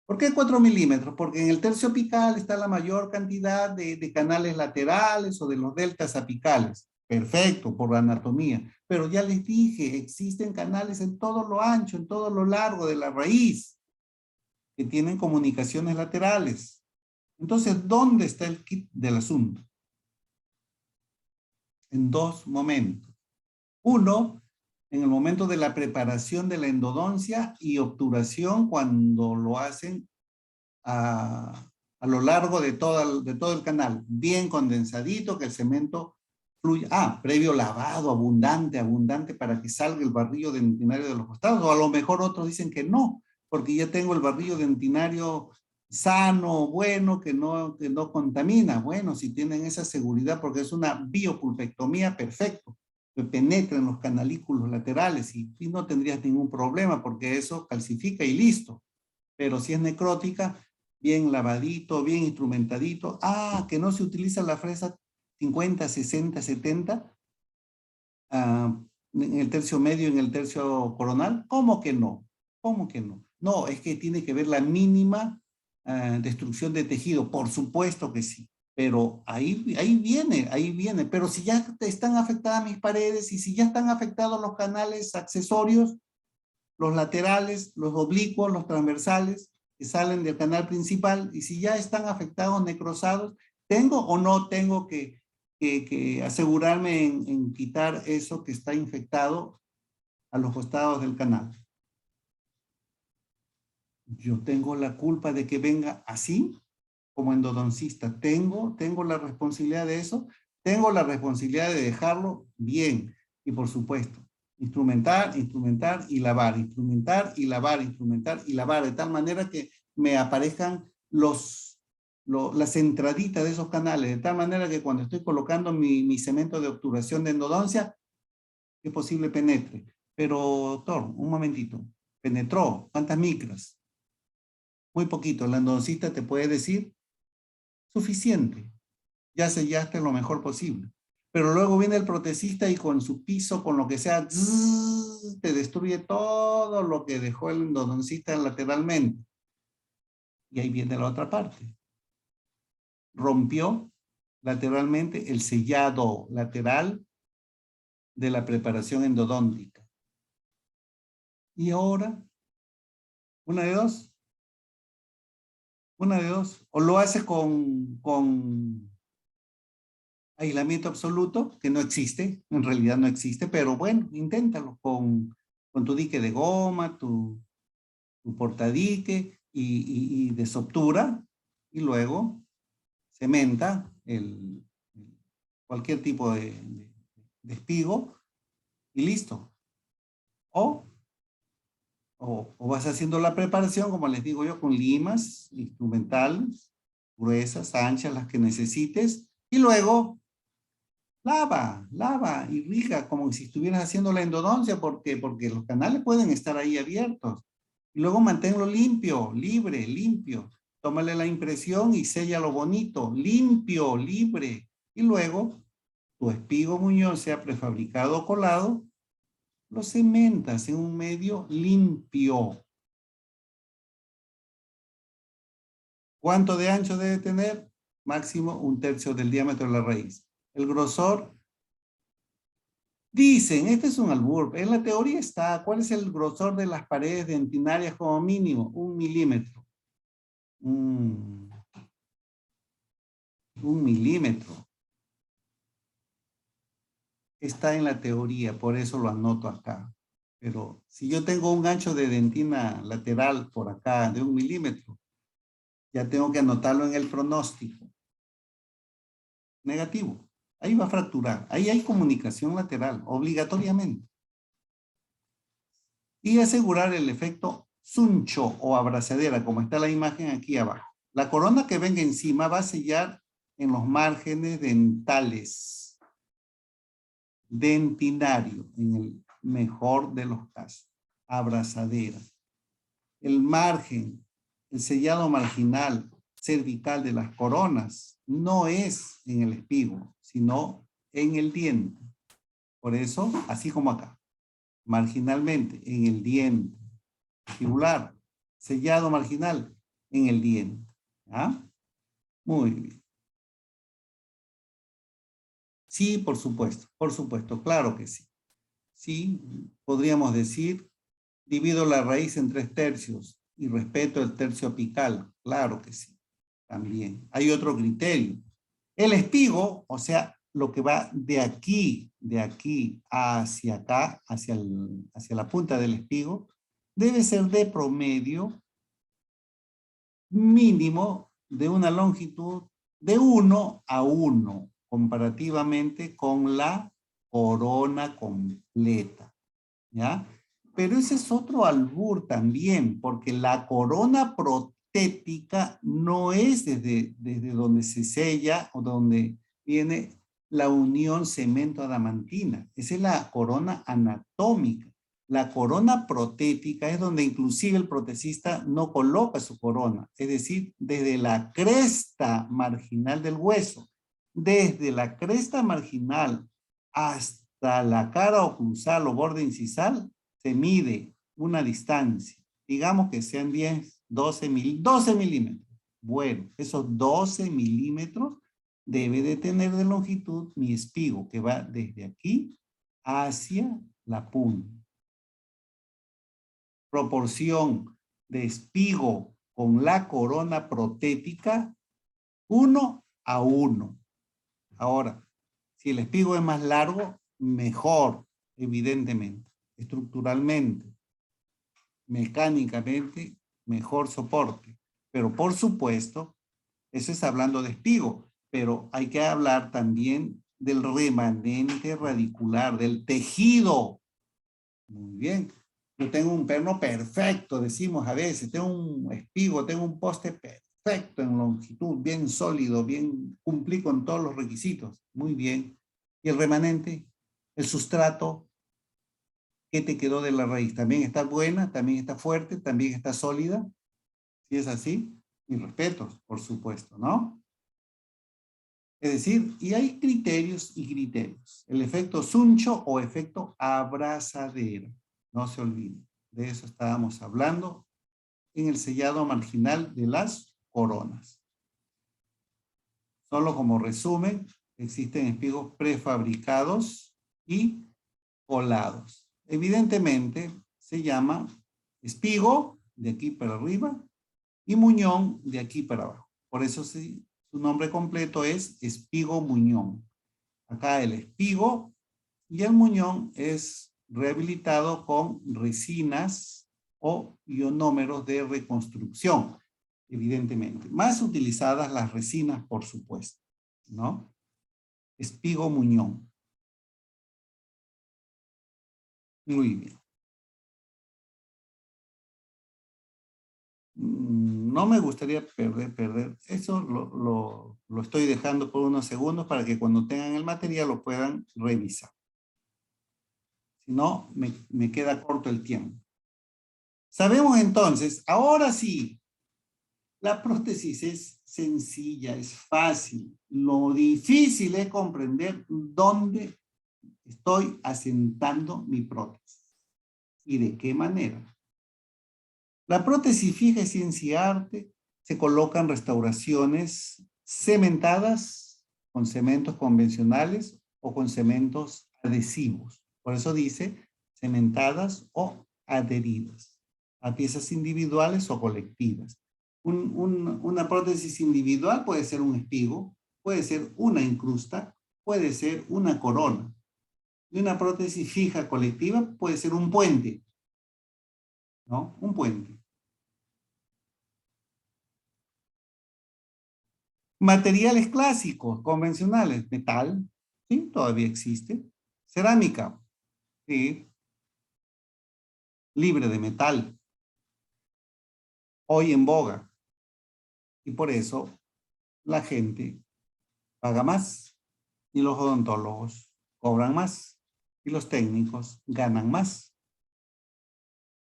¿por qué 4 milímetros? Porque en el tercio apical está la mayor cantidad de canales laterales o de los deltas apicales. Perfecto, por la anatomía. Pero ya les dije, existen canales en todo lo ancho, en todo lo largo de la raíz, que tienen comunicaciones laterales. Entonces, ¿dónde está el kit del asunto? En dos momentos. Uno, en el momento de la preparación de la endodoncia y obturación cuando lo hacen a lo largo de todo el canal, bien condensadito, que el cemento fluya. Previo lavado, abundante para que salga el barrillo dentinario de los costados, o a lo mejor otros dicen que no, porque ya tengo el barrillo dentinario sano, bueno, que no contamina. Bueno, si tienen esa seguridad, porque es una biopulpectomía, perfecto, que penetra en los canalículos laterales y no tendrías ningún problema, porque eso calcifica y listo. Pero si es necrótica, bien lavadito, bien instrumentadito. Que no se utiliza la fresa 50, 60, 70 en el tercio medio, en el tercio coronal. ¿Cómo que no? ¿Cómo que no? No, es que tiene que ver la mínima destrucción de tejido. Por supuesto que sí. Pero ahí viene. Pero si ya están afectadas mis paredes y si ya están afectados los canales accesorios, los laterales, los oblicuos, los transversales, que salen del canal principal, y si ya están afectados, necrosados, ¿tengo o no tengo que asegurarme en quitar eso que está infectado a los costados del canal? Yo tengo la culpa de que venga así, como endodoncista. ¿Tengo la responsabilidad de eso? Tengo la responsabilidad de dejarlo bien. Y por supuesto, instrumentar y lavar, instrumentar y lavar, de tal manera que me aparezcan las entraditas de esos canales, de tal manera que cuando estoy colocando mi cemento de obturación de endodoncia, es posible penetre. Pero, doctor, un momentito, penetró, ¿cuántas micras? Muy poquito. El endodoncista te puede decir, suficiente, ya sellaste lo mejor posible. Pero luego viene el protecista y con su piso, con lo que sea, te destruye todo lo que dejó el endodoncista lateralmente. Y ahí viene la otra parte. Rompió lateralmente el sellado lateral de la preparación endodóntica. Y ahora, una de dos. O lo hace con aislamiento absoluto, que no existe, en realidad no existe, pero bueno, inténtalo con tu dique de goma, tu portadique y desobtura, y luego cementa cualquier tipo de espigo y listo. O vas haciendo la preparación, como les digo yo, con limas instrumentales, gruesas, anchas, las que necesites, y luego lava, irriga como si estuvieras haciendo la endodoncia, porque los canales pueden estar ahí abiertos. Y luego manténlo limpio, libre, limpio. tómale la impresión y séllalo bonito, limpio, libre. Y luego, tu espigo muñón, sea prefabricado o colado, lo cementas en un medio limpio. ¿Cuánto de ancho debe tener? Máximo 1/3 del diámetro de la raíz. El grosor, dicen, este es un albur, en la teoría está, ¿cuál es el grosor de las paredes dentinarias como mínimo? 1 milímetro. 1 milímetro. Está en la teoría, por eso lo anoto acá. Pero si yo tengo un ancho de dentina lateral por acá de 1 milímetro, ya tengo que anotarlo en el pronóstico. Negativo. Ahí va a fracturar. Ahí hay comunicación lateral, obligatoriamente. Y asegurar el efecto suncho o abrazadera, como está la imagen aquí abajo. La corona que venga encima va a sellar en los márgenes dentales. Dentinario, en el mejor de los casos. Abrazadera. El margen, el sellado marginal cervical de las coronas no es en el espigo, sino en el diente. Por eso, así como acá, marginalmente en el diente. Fibular, sellado marginal en el diente. ¿Ah? Muy bien. Sí, por supuesto, claro que sí. Sí, podríamos decir, divido la raíz en 3/3 y respeto el tercio apical. Claro que sí, también. Hay otro criterio. El espigo, o sea, lo que va de aquí hacia acá, hacia la punta del espigo, debe ser de promedio mínimo de una longitud de 1 a 1, comparativamente con la corona completa, ¿ya? Pero ese es otro albur también, porque la corona protética no es desde donde se sella o donde viene la unión cemento-adamantina. Esa es la corona anatómica. La corona protética es donde inclusive el protecista no coloca su corona, es decir, desde la cresta marginal del hueso, desde la cresta marginal hasta la cara oclusal o borde incisal, se mide una distancia, digamos que sean 10, 12 milímetros. Bueno, esos 12 milímetros debe de tener de longitud mi espigo, que va desde aquí hacia la punta. Proporción de espigo con la corona protética, 1 a 1. Ahora, si el espigo es más largo, mejor, evidentemente, estructuralmente, mecánicamente, mejor soporte. Pero por supuesto, eso es hablando de espigo, pero hay que hablar también del remanente radicular, del tejido. Muy bien. Yo tengo un perno perfecto, decimos a veces, tengo un espigo, tengo un poste perfecto en longitud, bien sólido, bien, cumplí con todos los requisitos. Muy bien. ¿Y el remanente? El sustrato, ¿qué te quedó de la raíz? ¿También está buena? ¿También está fuerte? ¿También está sólida? Si es así, mis respetos, por supuesto, ¿no? Es decir, y hay criterios y criterios. El efecto suncho o efecto abrazadera. No se olviden. De eso estábamos hablando en el sellado marginal de las coronas. Solo como resumen, existen espigos prefabricados y colados. Evidentemente, se llama espigo de aquí para arriba y muñón de aquí para abajo. Por eso su nombre completo es espigo muñón. Acá el espigo y el muñón es rehabilitado con resinas o ionómeros de reconstrucción, evidentemente. Más utilizadas las resinas, por supuesto, ¿no? Espigo muñón. Muy bien. No me gustaría perder. Eso lo estoy dejando por unos segundos para que cuando tengan el material lo puedan revisar. Si no, me queda corto el tiempo. Sabemos entonces, ahora sí, La prótesis es sencilla, es fácil. Lo difícil es comprender dónde estoy asentando mi prótesis y de qué manera. La prótesis fija es ciencia y arte. Se colocan restauraciones cementadas con cementos convencionales o con cementos adhesivos. Por eso dice cementadas o adheridas a piezas individuales o colectivas. Una prótesis individual puede ser un espigo, puede ser una incrusta, puede ser una corona. Y una prótesis fija colectiva puede ser un puente, ¿no? Un puente. Materiales clásicos, convencionales, metal, ¿sí? Todavía existe. Cerámica, sí, libre de metal, hoy en boga. Y por eso la gente paga más y los odontólogos cobran más y los técnicos ganan más.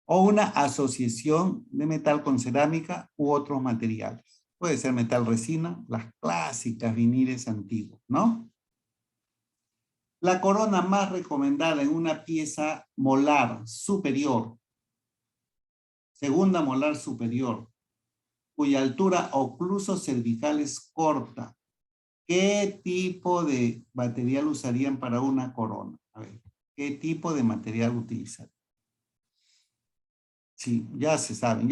O una asociación de metal con cerámica u otros materiales. Puede ser metal resina, las clásicas viniles antiguos, ¿no? La corona más recomendada en una pieza molar superior, segunda molar superior, cuya altura ocluso cervical es corta. ¿Qué tipo de material usarían para una corona? A ver, ¿qué tipo de material utilizar? Sí, ya se saben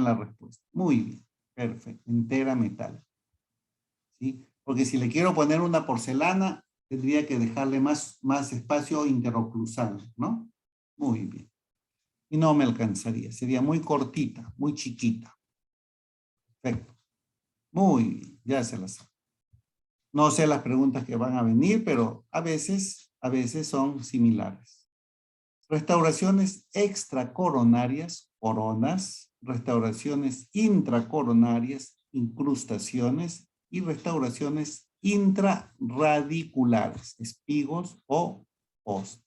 la respuesta. Muy bien, perfecto, entera metal. ¿Sí? Porque si le quiero poner una porcelana, tendría que dejarle más espacio interoclusal, ¿no? Muy bien. Y no me alcanzaría, sería muy cortita, muy chiquita. Perfecto. Muy bien, ya se las sabe. No sé las preguntas que van a venir, pero a veces son similares. Restauraciones extracoronarias, coronas, restauraciones intracoronarias, incrustaciones y restauraciones intrarradiculares, espigos o post.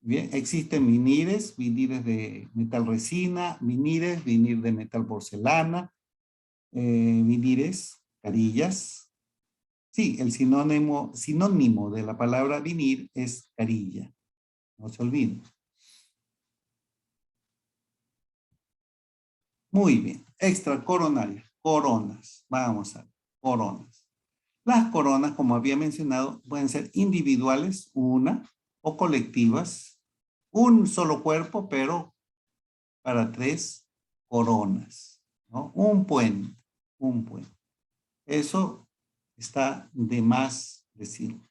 Bien, existen vinires de metal resina, vinir de metal porcelana, vinires, carillas. Sí, el sinónimo de la palabra vinir es carilla. No se olviden. Muy bien. Extracoronarias. Coronas. Vamos a ver. Coronas. Las coronas, como había mencionado, pueden ser individuales, una, o colectivas. Un solo cuerpo, pero para 3 coronas, ¿no? Un puente. Un puente. Eso está de más decirlo.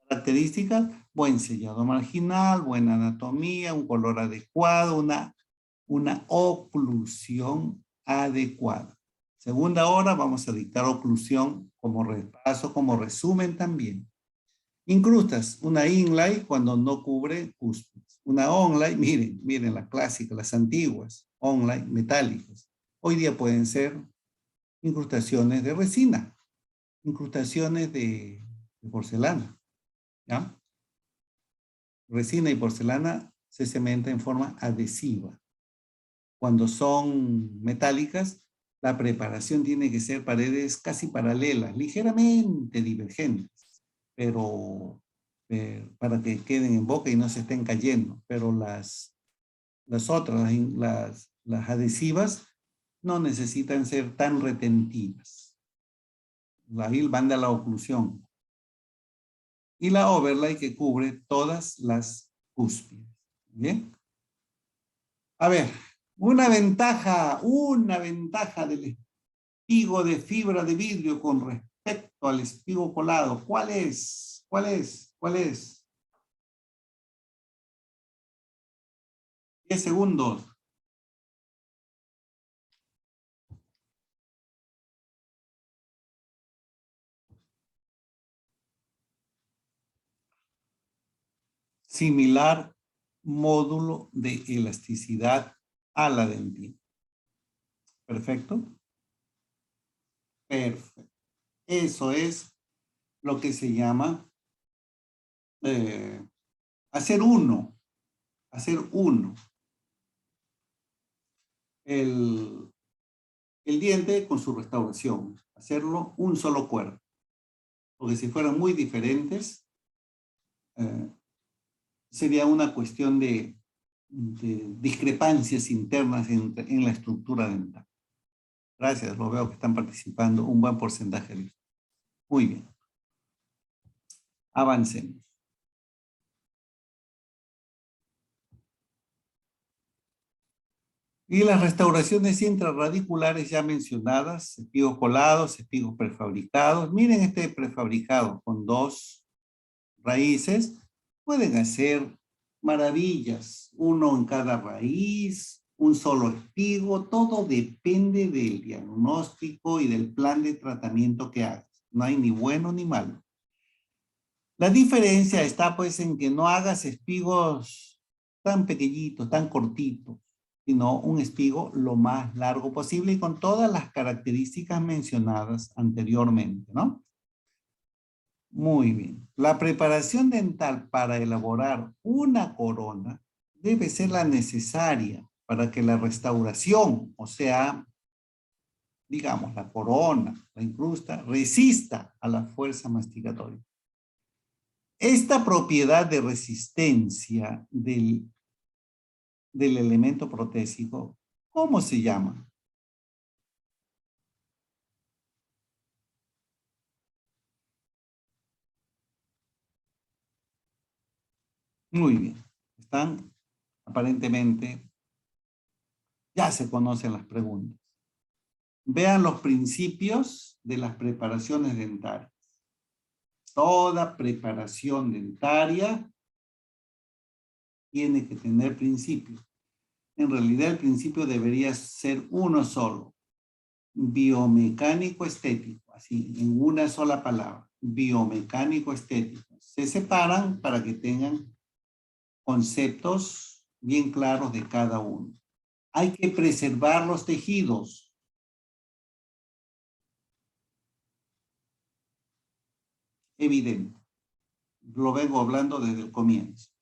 Características, buen sellado marginal, buena anatomía, un color adecuado, una oclusión adecuada. Segunda hora vamos a dictar oclusión como repaso, como resumen también. Incrustas, una inlay cuando no cubre cúspides. Una onlay, miren la clásica, las antiguas, onlay metálicas. Hoy día pueden ser incrustaciones de resina, incrustaciones de porcelana. ¿Ya? Resina y porcelana se cementa en forma adhesiva. Cuando son metálicas, la preparación tiene que ser paredes casi paralelas, ligeramente divergentes, pero para que queden en boca y no se estén cayendo. Pero las otras, las adhesivas, no necesitan ser tan retentivas. Ahí van de la oclusión. Y la overlay que cubre todas las cúspides. ¿Bien? A ver, una ventaja del espigo de fibra de vidrio con respecto al espigo colado. ¿Cuál es? ¿Cuál es? ¿Cuál es? 10 segundos. Similar módulo de elasticidad a la dentina. ¿Perfecto? Perfecto. Eso es lo que se llama hacer uno. Hacer uno. El el diente con su restauración, hacerlo un solo cuerpo. Porque si fueran muy diferentes, sería una cuestión de discrepancias internas en la estructura dental. Gracias, lo veo que están participando un buen porcentaje de ustedes. Muy bien. Avancemos. Y las restauraciones intrarradiculares ya mencionadas, espigos colados, espigos prefabricados. Miren este prefabricado con 2 raíces. Pueden hacer maravillas, uno en cada raíz, un solo espigo. Todo depende del diagnóstico y del plan de tratamiento que hagas. No hay ni bueno ni malo. La diferencia está pues en que no hagas espigos tan pequeñitos, tan cortitos, sino un espigo lo más largo posible y con todas las características mencionadas anteriormente, ¿no? Muy bien. La preparación dental para elaborar una corona debe ser la necesaria para que la restauración, o sea, digamos, la corona, la incrusta, resista a la fuerza masticatoria. Esta propiedad de resistencia del elemento protésico, ¿cómo se llama? Muy bien. Están, aparentemente, ya se conocen las preguntas. Vean los principios de las preparaciones dentarias. Toda preparación dentaria tiene que tener principios. En realidad el principio debería ser uno solo. Biomecánico estético, así, en una sola palabra. Biomecánico estético. Se separan para que tengan conceptos bien claros de cada uno. Hay que preservar los tejidos. Evidente. Lo vengo hablando desde el comienzo.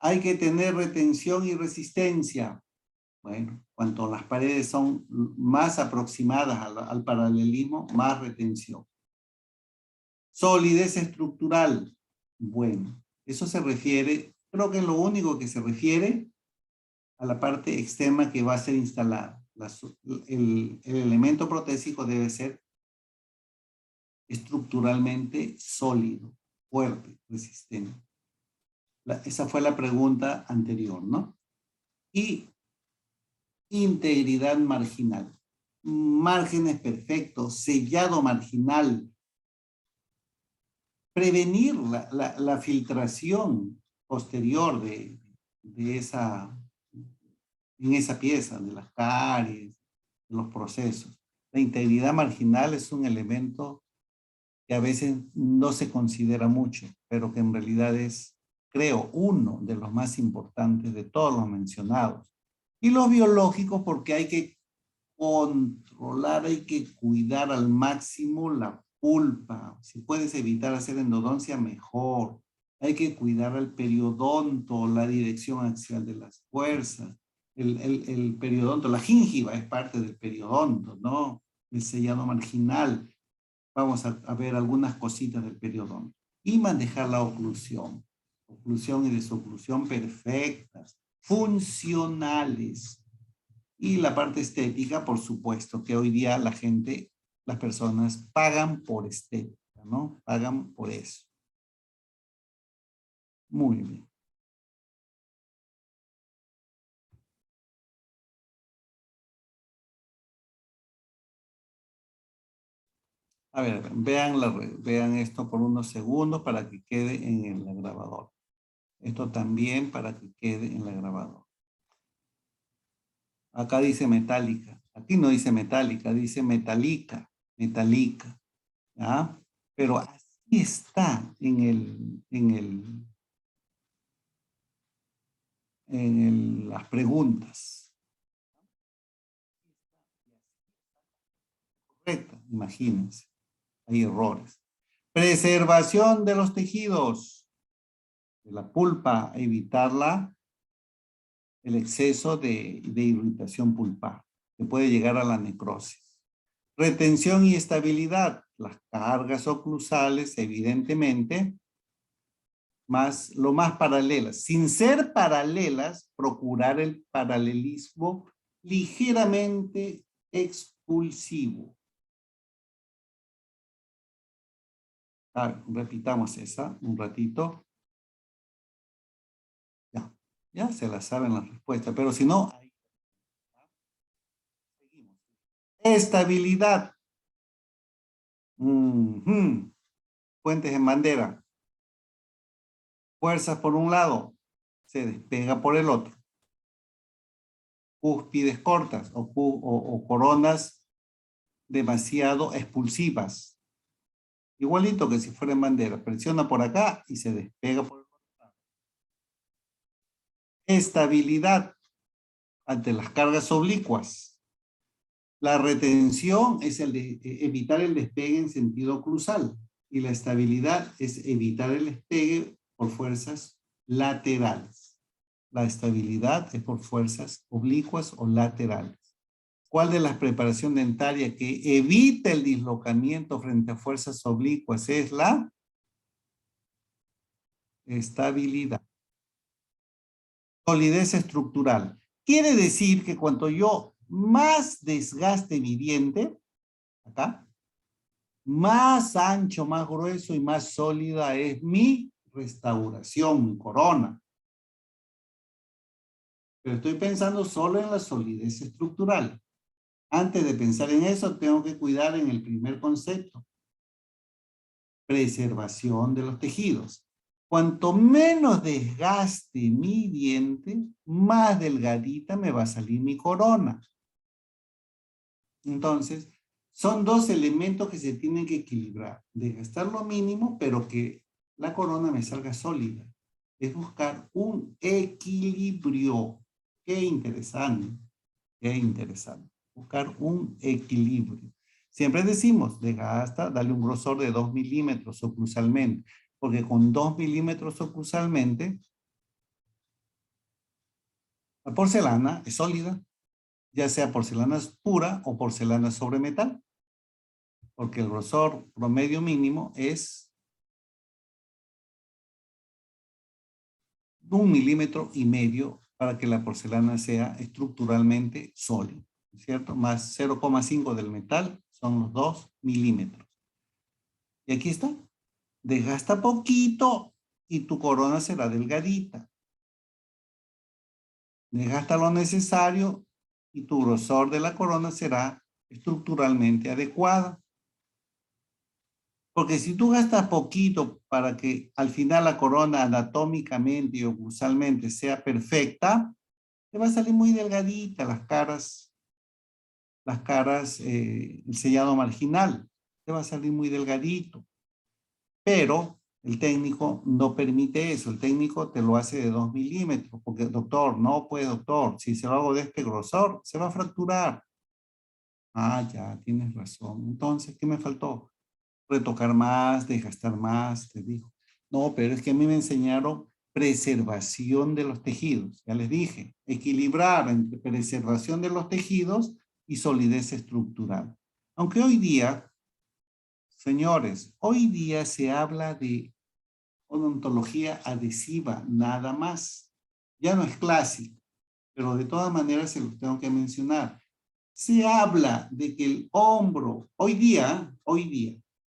Hay que tener retención y resistencia. Bueno, cuanto las paredes son más aproximadas al paralelismo, más retención. Solidez estructural. Bueno, eso se refiere, creo que es lo único que se refiere a la parte externa que va a ser instalada. El elemento protésico debe ser estructuralmente sólido, fuerte, resistente. Esa fue la pregunta anterior, ¿no? Y integridad marginal. Márgenes perfectos, sellado marginal. Prevenir la filtración posterior de en esa pieza, de las caries, de los procesos. La integridad marginal es un elemento que a veces no se considera mucho, pero que en realidad es, creo, uno de los más importantes de todos los mencionados. Y los biológicos porque hay que controlar, hay que cuidar al máximo la pulpa. Si puedes evitar hacer endodoncia, mejor. Hay que cuidar al periodonto, la dirección axial de las fuerzas. El periodonto, la gingiva es parte del periodonto, ¿no? El sellado marginal. Vamos a ver algunas cositas del periodonto. Y manejar la oclusión. Oclusión y desoclusión perfectas, funcionales. Y la parte estética, por supuesto, que hoy día la gente, las personas pagan por estética, ¿no? Pagan por eso. Muy bien. A ver, vean esto por unos segundos para que quede en la grabadora. Esto también para que quede en la grabadora. Acá dice metálica. Aquí no dice metálica, dice metálica. Metálica. ¿Ya? Pero así está las preguntas. Correcta, imagínense. Hay errores. Preservación de los tejidos. De la pulpa, evitarla, el exceso de irritación pulpar, que puede llegar a la necrosis. Retención y estabilidad. Las cargas oclusales, evidentemente, lo más paralelas. Sin ser paralelas, procurar el paralelismo ligeramente expulsivo. Repitamos esa un ratito. Ya se la saben las respuestas, pero si no, ahí. Seguimos. Estabilidad. Puentes en bandera. Fuerzas por un lado, se despega por el otro. Cúspides cortas o coronas demasiado expulsivas. Igualito que si fuera en bandera. Presiona por acá y se despega por el otro lado. Estabilidad ante las cargas oblicuas. La retención es evitar el despegue en sentido cruzal. Y la estabilidad es evitar el despegue por fuerzas laterales. La estabilidad es por fuerzas oblicuas o laterales. ¿Cuál de las preparaciones dentarias que evita el dislocamiento frente a fuerzas oblicuas es la estabilidad? Solidez estructural. Quiere decir que cuanto yo más desgaste mi diente, acá, más ancho, más grueso y más sólida es mi restauración, mi corona. Pero estoy pensando solo en la solidez estructural. Antes de pensar en eso, tengo que cuidar en el primer concepto. Preservación de los tejidos. Cuanto menos desgaste mi diente, más delgadita me va a salir mi corona. Entonces, son dos elementos que se tienen que equilibrar. Desgastar lo mínimo, pero que la corona me salga sólida. Es buscar un equilibrio. Qué interesante. Qué interesante. Buscar un equilibrio. Siempre decimos, desgasta, dale un grosor de 2 milímetros oclusalmente, porque con 2 milímetros oclusalmente, la porcelana es sólida, ya sea porcelana pura o porcelana sobre metal, porque el grosor promedio mínimo es 1,5 milímetros para que la porcelana sea estructuralmente sólida, ¿cierto? Más 0,5 del metal son los 2 milímetros. Y aquí está. Desgasta poquito y tu corona será delgadita. Desgasta lo necesario y tu grosor de la corona será estructuralmente adecuada. Porque si tú gastas poquito para que al final la corona anatómicamente y oclusalmente sea perfecta, te va a salir muy delgadita el sellado marginal, te va a salir muy delgadito. Pero el técnico no permite eso. El técnico te lo hace de 2 milímetros. Porque, doctor, no puede, doctor. Si se lo hago de este grosor, se va a fracturar. Ah, ya, tienes razón. Entonces, ¿qué me faltó? Retocar más, desgastar más, te digo. No, pero es que a mí me enseñaron preservación de los tejidos. Ya les dije, equilibrar entre preservación de los tejidos y solidez estructural. Aunque hoy día, señores, hoy día se habla de odontología adhesiva, nada más. Ya no es clásico, pero de todas maneras se los tengo que mencionar. Se habla de que el hombro, hoy día,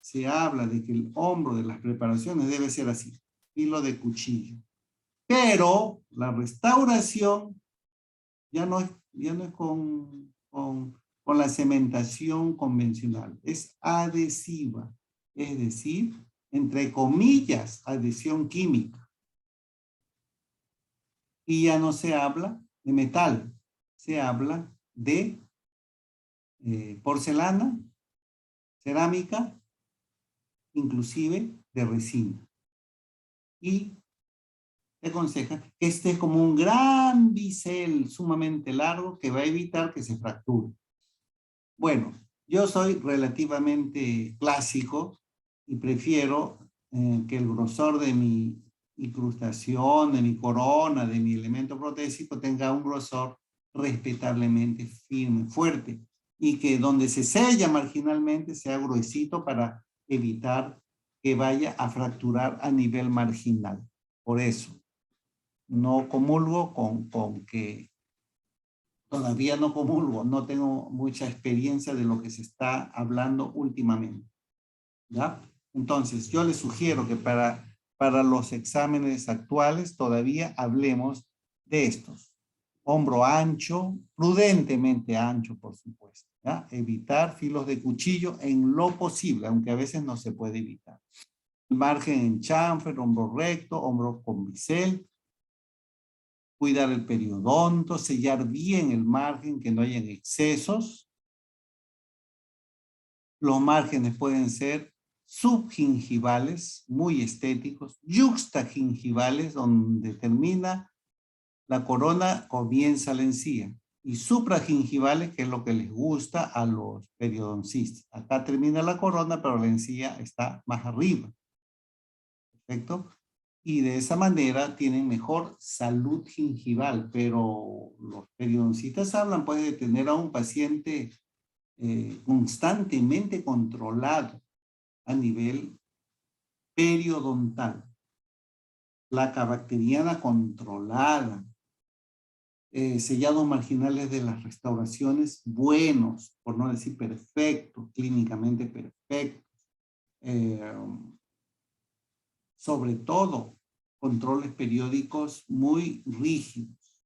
se habla de que el hombro de las preparaciones debe ser así, filo de cuchillo. Pero la restauración ya no es con la cementación convencional, es adhesiva, es decir, entre comillas, adhesión química. Y ya no se habla de metal, se habla de porcelana, cerámica, inclusive de resina. Y te aconseja que este es como un gran bisel sumamente largo que va a evitar que se fracture. Bueno, yo soy relativamente clásico y prefiero que el grosor de mi incrustación, de mi corona, de mi elemento protésico tenga un grosor respetablemente firme, fuerte. y que donde se sella marginalmente sea gruesito para evitar que vaya a fracturar a nivel marginal. Por eso, no comulgo con que todavía no comulgo, no tengo mucha experiencia de lo que se está hablando últimamente. ¿Ya? Entonces, yo les sugiero que para los exámenes actuales todavía hablemos de estos. Hombro ancho, prudentemente ancho, por supuesto. ¿Ya? Evitar filos de cuchillo en lo posible, aunque a veces no se puede evitar. Margen en chamfer, hombro recto, hombro con bisel. Cuidar el periodonto, sellar bien el margen, que no hayan excesos. Los márgenes pueden ser subgingivales, muy estéticos, yuxtagingivales, donde termina la corona, comienza la encía, y supragingivales, que es lo que les gusta a los periodoncistas. Acá termina la corona, pero la encía está más arriba. ¿Perfecto? Y de esa manera tienen mejor salud gingival, pero los periodoncistas hablan pues de tener a un paciente constantemente controlado a nivel periodontal. Placa bacteriana controlada. Sellados marginales de las restauraciones buenos, por no decir perfectos, clínicamente perfectos. Sobre todo, controles periódicos muy rígidos.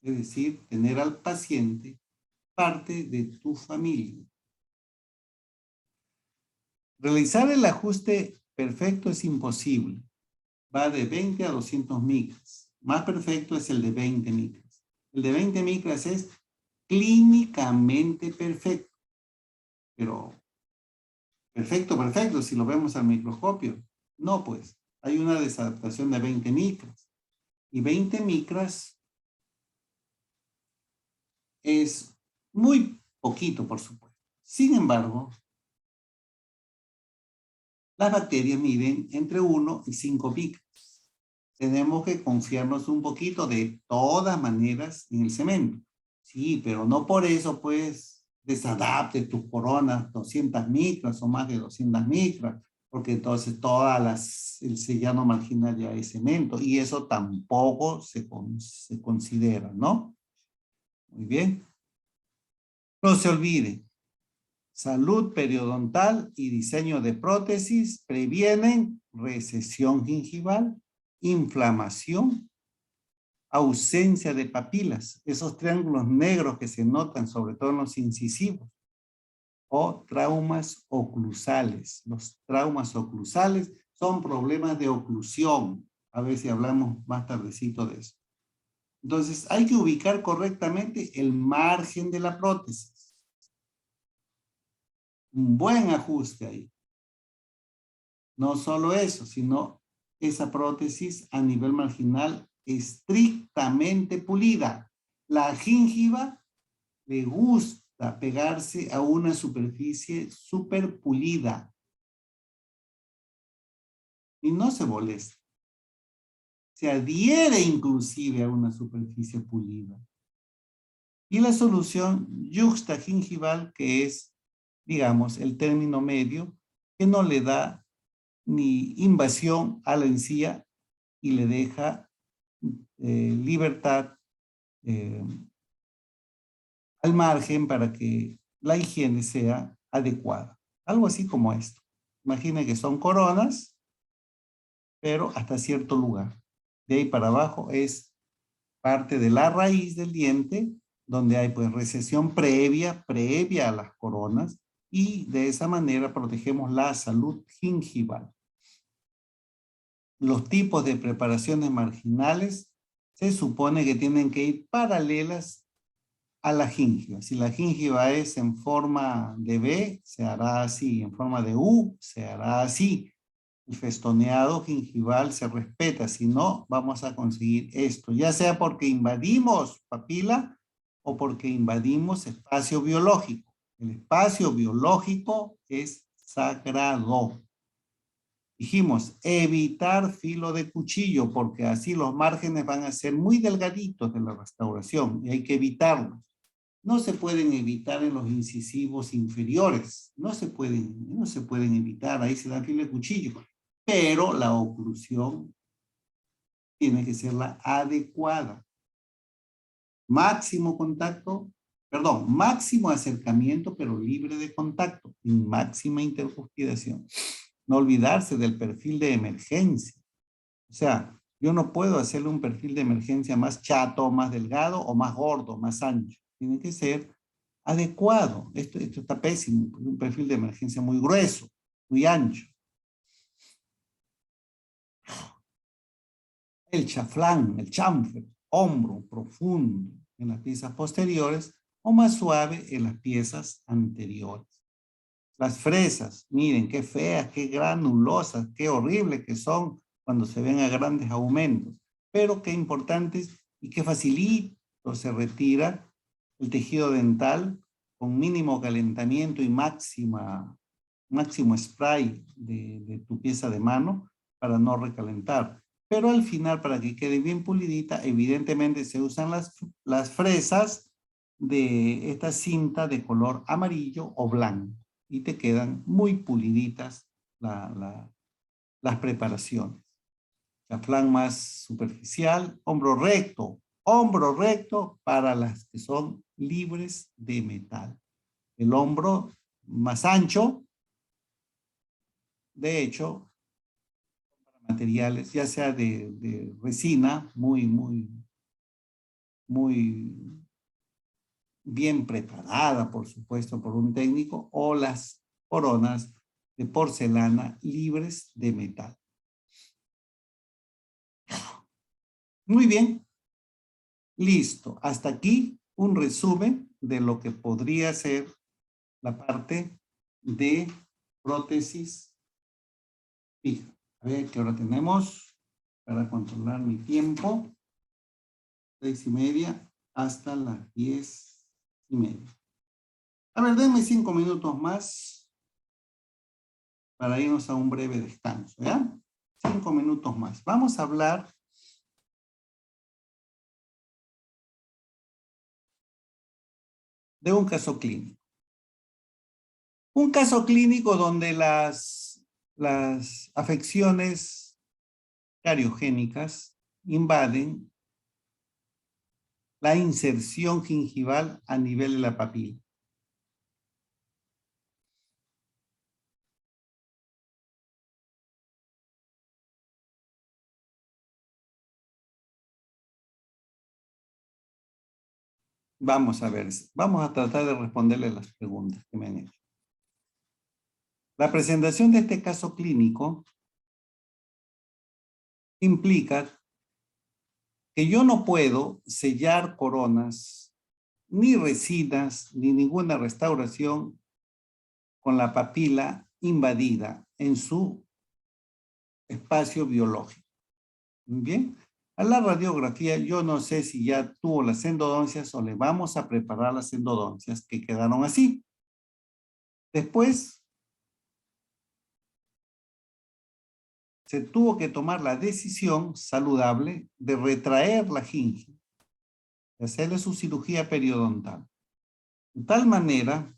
Es decir, tener al paciente parte de tu familia. Realizar el ajuste perfecto es imposible. Va de 20 a 200 micras. Más perfecto es el de 20 micras. El de 20 micras es clínicamente perfecto. Pero perfecto, perfecto, si lo vemos al microscopio. No, pues, hay una desadaptación de 20 micras. Y 20 micras es muy poquito, por supuesto. Sin embargo, las bacterias miden entre 1 y 5 micras. Tenemos que confiarnos un poquito de todas maneras en el cemento. Sí, pero no por eso, pues, desadapte tus coronas 200 micras o más de 200 micras, porque entonces el sellado marginal ya es cemento, y eso tampoco se considera, ¿no? Muy bien. No se olvide, salud periodontal y diseño de prótesis previenen recesión gingival, inflamación, ausencia de papilas, esos triángulos negros que se notan sobre todo en los incisivos, o traumas oclusales. Los traumas oclusales son problemas de oclusión. A ver si hablamos más tardecito de eso. Entonces, hay que ubicar correctamente el margen de la prótesis. Un buen ajuste ahí. No solo eso, sino esa prótesis a nivel marginal estrictamente pulida. La gingiva le gusta pegarse a una superficie súper pulida y no se molesta. Se adhiere inclusive a una superficie pulida. Y la solución yuxtagingival, que es, digamos, el término medio, que no le da ni invasión a la encía y le deja libertad al margen para que la higiene sea adecuada. Algo así como esto. Imaginen que son coronas, pero hasta cierto lugar. De ahí para abajo es parte de la raíz del diente, donde hay pues recesión previa a las coronas, y de esa manera protegemos la salud gingival. Los tipos de preparaciones marginales se supone que tienen que ir paralelas a la gingiva. Si la gingiva es en forma de B, se hará así. En forma de U, se hará así. El festoneado gingival se respeta. Si no, vamos a conseguir esto. Ya sea porque invadimos papila o porque invadimos espacio biológico. El espacio biológico es sagrado. Dijimos, evitar filo de cuchillo, porque así los márgenes van a ser muy delgaditos de la restauración y hay que evitarlos. no se pueden evitar en los incisivos inferiores. No se pueden evitar, ahí se da filo de cuchillo. Pero la oclusión tiene que ser la adecuada. Máximo contacto, perdón, máximo acercamiento, pero libre de contacto. Y máxima intercuspidación. No olvidarse del perfil de emergencia. O sea, yo no puedo hacerle un perfil de emergencia más chato, más delgado o más gordo, más ancho. Tiene que ser adecuado. Esto está pésimo. Un perfil de emergencia muy grueso, muy ancho. El chaflán, el chamfer, hombro profundo en las piezas posteriores o más suave en las piezas anteriores. Las fresas, miren qué feas, qué granulosas, qué horribles que son cuando se ven a grandes aumentos, pero qué importantes y qué facilito se retira el tejido dental con mínimo calentamiento y máximo spray de tu pieza de mano para no recalentar. Pero al final, para que quede bien pulidita, evidentemente se usan las fresas de esta cinta de color amarillo o blanco y te quedan muy puliditas las preparaciones. Chaflán más superficial, hombro recto para las que son libres de metal. El hombro más ancho, de hecho, para materiales, ya sea de resina, muy bien preparada, por supuesto, por un técnico, o las coronas de porcelana libres de metal. Muy bien. Listo. Hasta aquí un resumen de lo que podría ser la parte de prótesis fija. A ver qué hora tenemos para controlar mi tiempo. 6:30 hasta las 10:30. A ver, denme 5 minutos más para irnos a un breve descanso, ¿ya? 5 minutos más. Vamos a hablar de un caso clínico. Un caso clínico donde las afecciones cariogénicas invaden la inserción gingival a nivel de la papila. Vamos a ver, vamos a tratar de responderle las preguntas que me han hecho. La presentación de este caso clínico implica que yo no puedo sellar coronas, ni resinas, ni ninguna restauración con la papila invadida en su espacio biológico. Bien, a la radiografía yo no sé si ya tuvo las endodoncias o le vamos a preparar las endodoncias que quedaron así. Después se tuvo que tomar la decisión saludable de retraer la gingiva, de hacerle su cirugía periodontal. De tal manera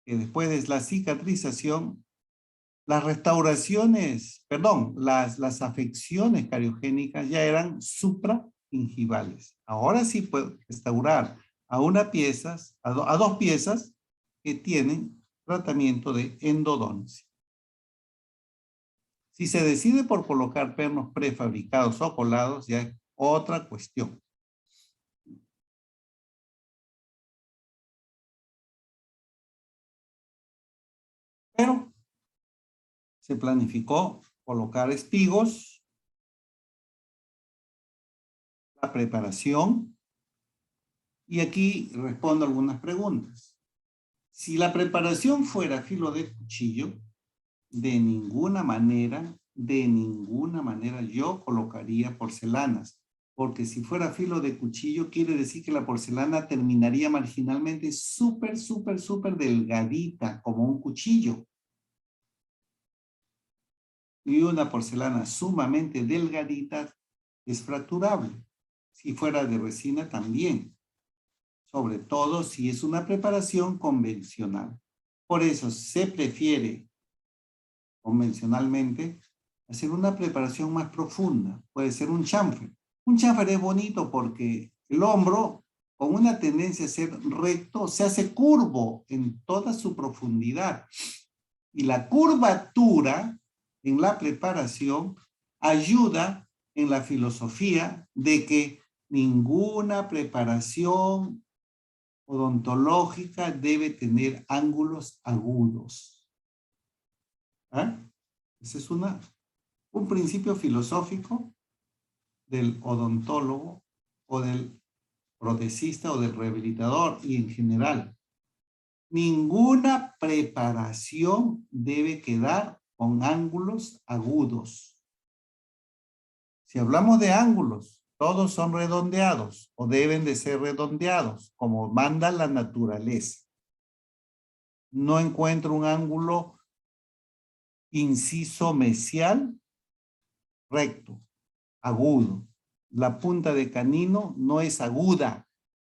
que después de la cicatrización, las restauraciones, perdón, las afecciones cariogénicas ya eran supragingivales. Ahora sí puedo restaurar a a dos piezas que tienen tratamiento de endodoncia. Si se decide por colocar pernos prefabricados o colados, ya es otra cuestión. Pero se planificó colocar espigos, la preparación, y aquí respondo algunas preguntas. Si la preparación fuera filo de cuchillo, de ninguna manera yo colocaría porcelanas, porque si fuera filo de cuchillo quiere decir que la porcelana terminaría marginalmente súper delgadita, como un cuchillo. Y una porcelana sumamente delgadita es fracturable. Si fuera de resina también. sobre todo si es una preparación convencional. Por eso se prefiere convencionalmente hacer una preparación más profunda. Puede ser un chamfer. Un chamfer es bonito porque el hombro, con una tendencia a ser recto, se hace curvo en toda su profundidad. Y la curvatura en la preparación ayuda en la filosofía de que ninguna preparación odontológica debe tener ángulos agudos. ¿Ah? Ese es un principio filosófico del odontólogo o del protesista o del rehabilitador y en general. Ninguna preparación debe quedar con ángulos agudos. Si hablamos de ángulos, todos son redondeados o deben de ser redondeados, como manda la naturaleza. No encuentro un ángulo inciso mesial recto, agudo. La punta de canino no es aguda.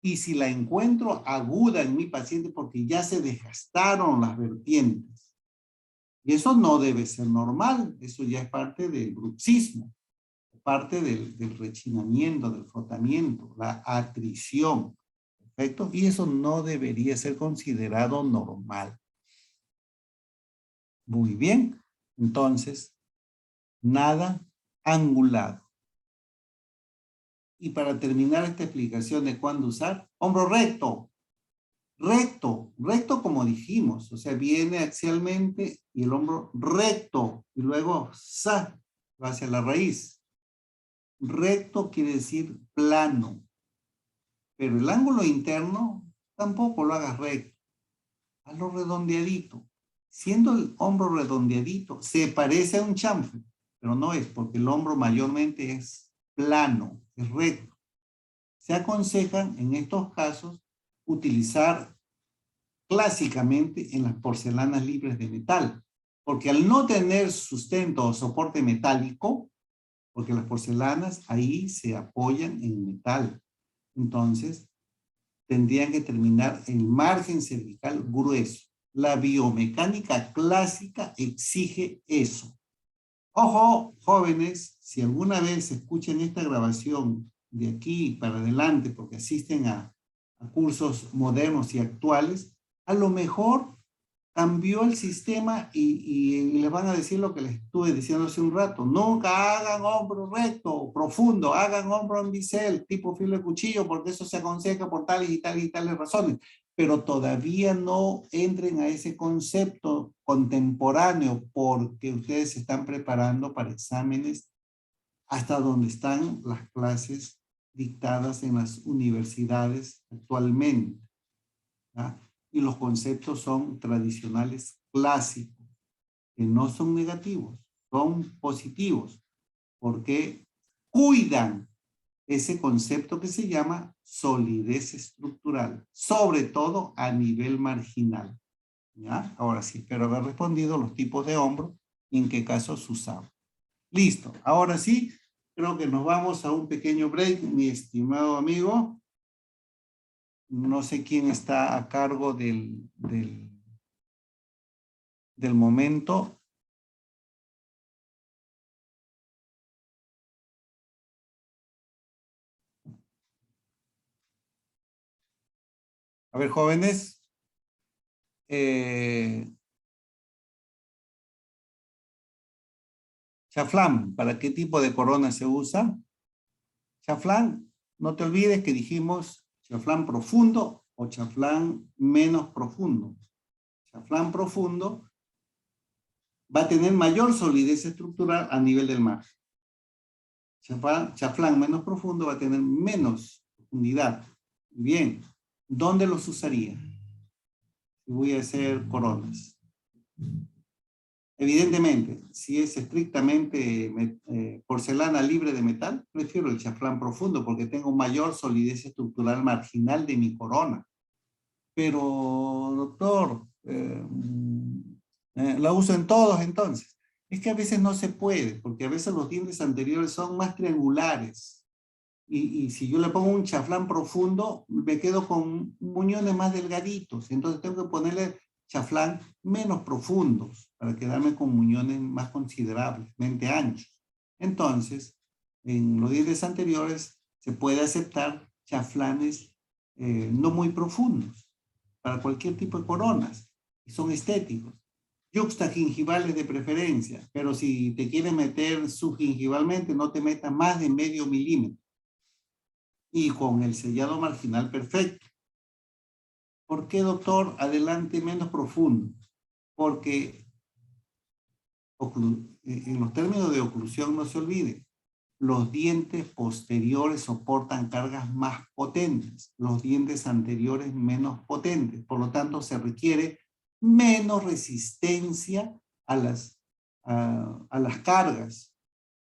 Y si la encuentro aguda en mi paciente porque ya se desgastaron las vertientes. Y eso no debe ser normal. Eso ya es parte del bruxismo, parte del rechinamiento, del frotamiento, la atrición. ¿Perfecto? Y eso no debería ser considerado normal. Muy bien. Entonces, nada angulado. Y para terminar esta explicación de cuándo usar, hombro recto. Recto, recto como dijimos, o sea, viene axialmente y el hombro recto y luego va hacia la raíz. Recto quiere decir plano, pero el ángulo interno tampoco lo hagas recto, hazlo redondeadito. Siendo el hombro redondeadito, se parece a un chanfle, pero no es porque el hombro mayormente es plano, es recto. Se aconsejan en estos casos utilizar clásicamente en las porcelanas libres de metal, porque al no tener sustento o soporte metálico, porque las porcelanas ahí se apoyan en metal, entonces tendrían que terminar el margen cervical grueso. La biomecánica clásica exige eso. Ojo, jóvenes, si alguna vez escuchan esta grabación de aquí para adelante, porque asisten a cursos modernos y actuales, a lo mejor cambió el sistema y les van a decir lo que les estuve diciendo hace un rato. Nunca hagan hombro recto, profundo, hagan hombro en bisel, tipo filo de cuchillo, porque eso se aconseja por tales y tales y tales razones. Pero todavía no entren a ese concepto contemporáneo porque ustedes se están preparando para exámenes hasta donde están las clases dictadas en las universidades actualmente. ¿Ah? Y los conceptos son tradicionales clásicos, que no son negativos, son positivos, porque cuidan ese concepto que se llama solidez estructural, sobre todo a nivel marginal. ¿Ya? Ahora sí, espero haber respondido los tipos de hombro y en qué casos usamos. Listo, ahora sí, creo que nos vamos a un pequeño break, mi estimado amigo. No sé quién está a cargo del momento. A ver, jóvenes. Chaflán, ¿para qué tipo de corona se usa? Chaflán, no te olvides que dijimos chaflán profundo o chaflán menos profundo. Chaflán profundo va a tener mayor solidez estructural a nivel del margen. Chaflán menos profundo va a tener menos profundidad. Bien, ¿dónde los usaría? Voy a hacer coronas. Evidentemente, si es estrictamente porcelana libre de metal, prefiero el chaflán profundo porque tengo mayor solidez estructural marginal de mi corona. Pero, doctor, la uso en todos entonces. Es que a veces no se puede, porque a veces los dientes anteriores son más triangulares. Y si yo le pongo un chaflán profundo, me quedo con muñones más delgaditos. Entonces tengo que ponerle chaflán menos profundos para quedarme con muñones más considerablemente anchos. Entonces, en los dientes anteriores se puede aceptar chaflanes no muy profundos para cualquier tipo de coronas. Y son estéticos. Yuxtagingivales de preferencia, pero si te quieres meter subgingivalmente, no te metas más de medio milímetro. Y con el sellado marginal perfecto. ¿Por qué, doctor? Adelante menos profundo. Porque en los términos de oclusión no se olvide, los dientes posteriores soportan cargas más potentes, los dientes anteriores menos potentes. Por lo tanto, se requiere menos resistencia a las cargas,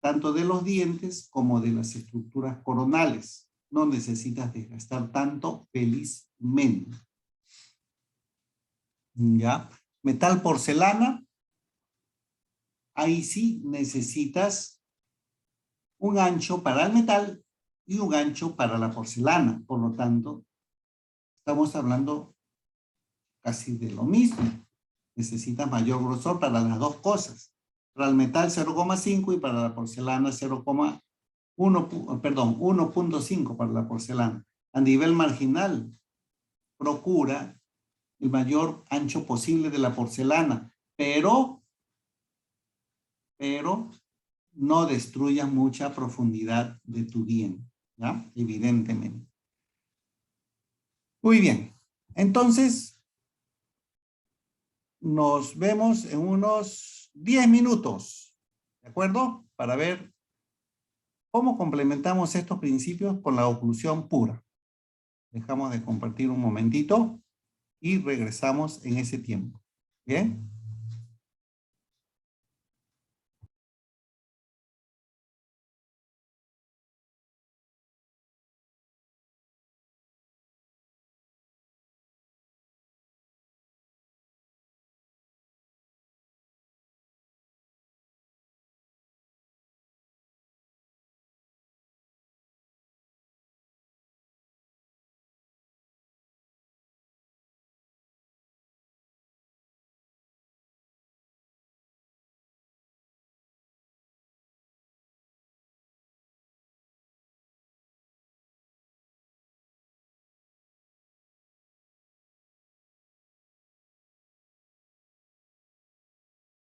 tanto de los dientes como de las estructuras coronales. No necesitas desgastar tanto felizmente. ¿Ya? Metal porcelana. Ahí sí necesitas un ancho para el metal y un ancho para la porcelana. Por lo tanto, estamos hablando casi de lo mismo. Necesitas mayor grosor para las dos cosas. Para el metal 0,5 y para la porcelana 1.5 para la porcelana. A nivel marginal, procura el mayor ancho posible de la porcelana, pero no destruyas mucha profundidad de tu diente, ¿ya? Evidentemente. Muy bien. Entonces, nos vemos en unos 10 minutos, ¿de acuerdo? Para ver cómo complementamos estos principios con la oclusión pura. Dejamos de compartir un momentito y regresamos en ese tiempo. ¿Bien?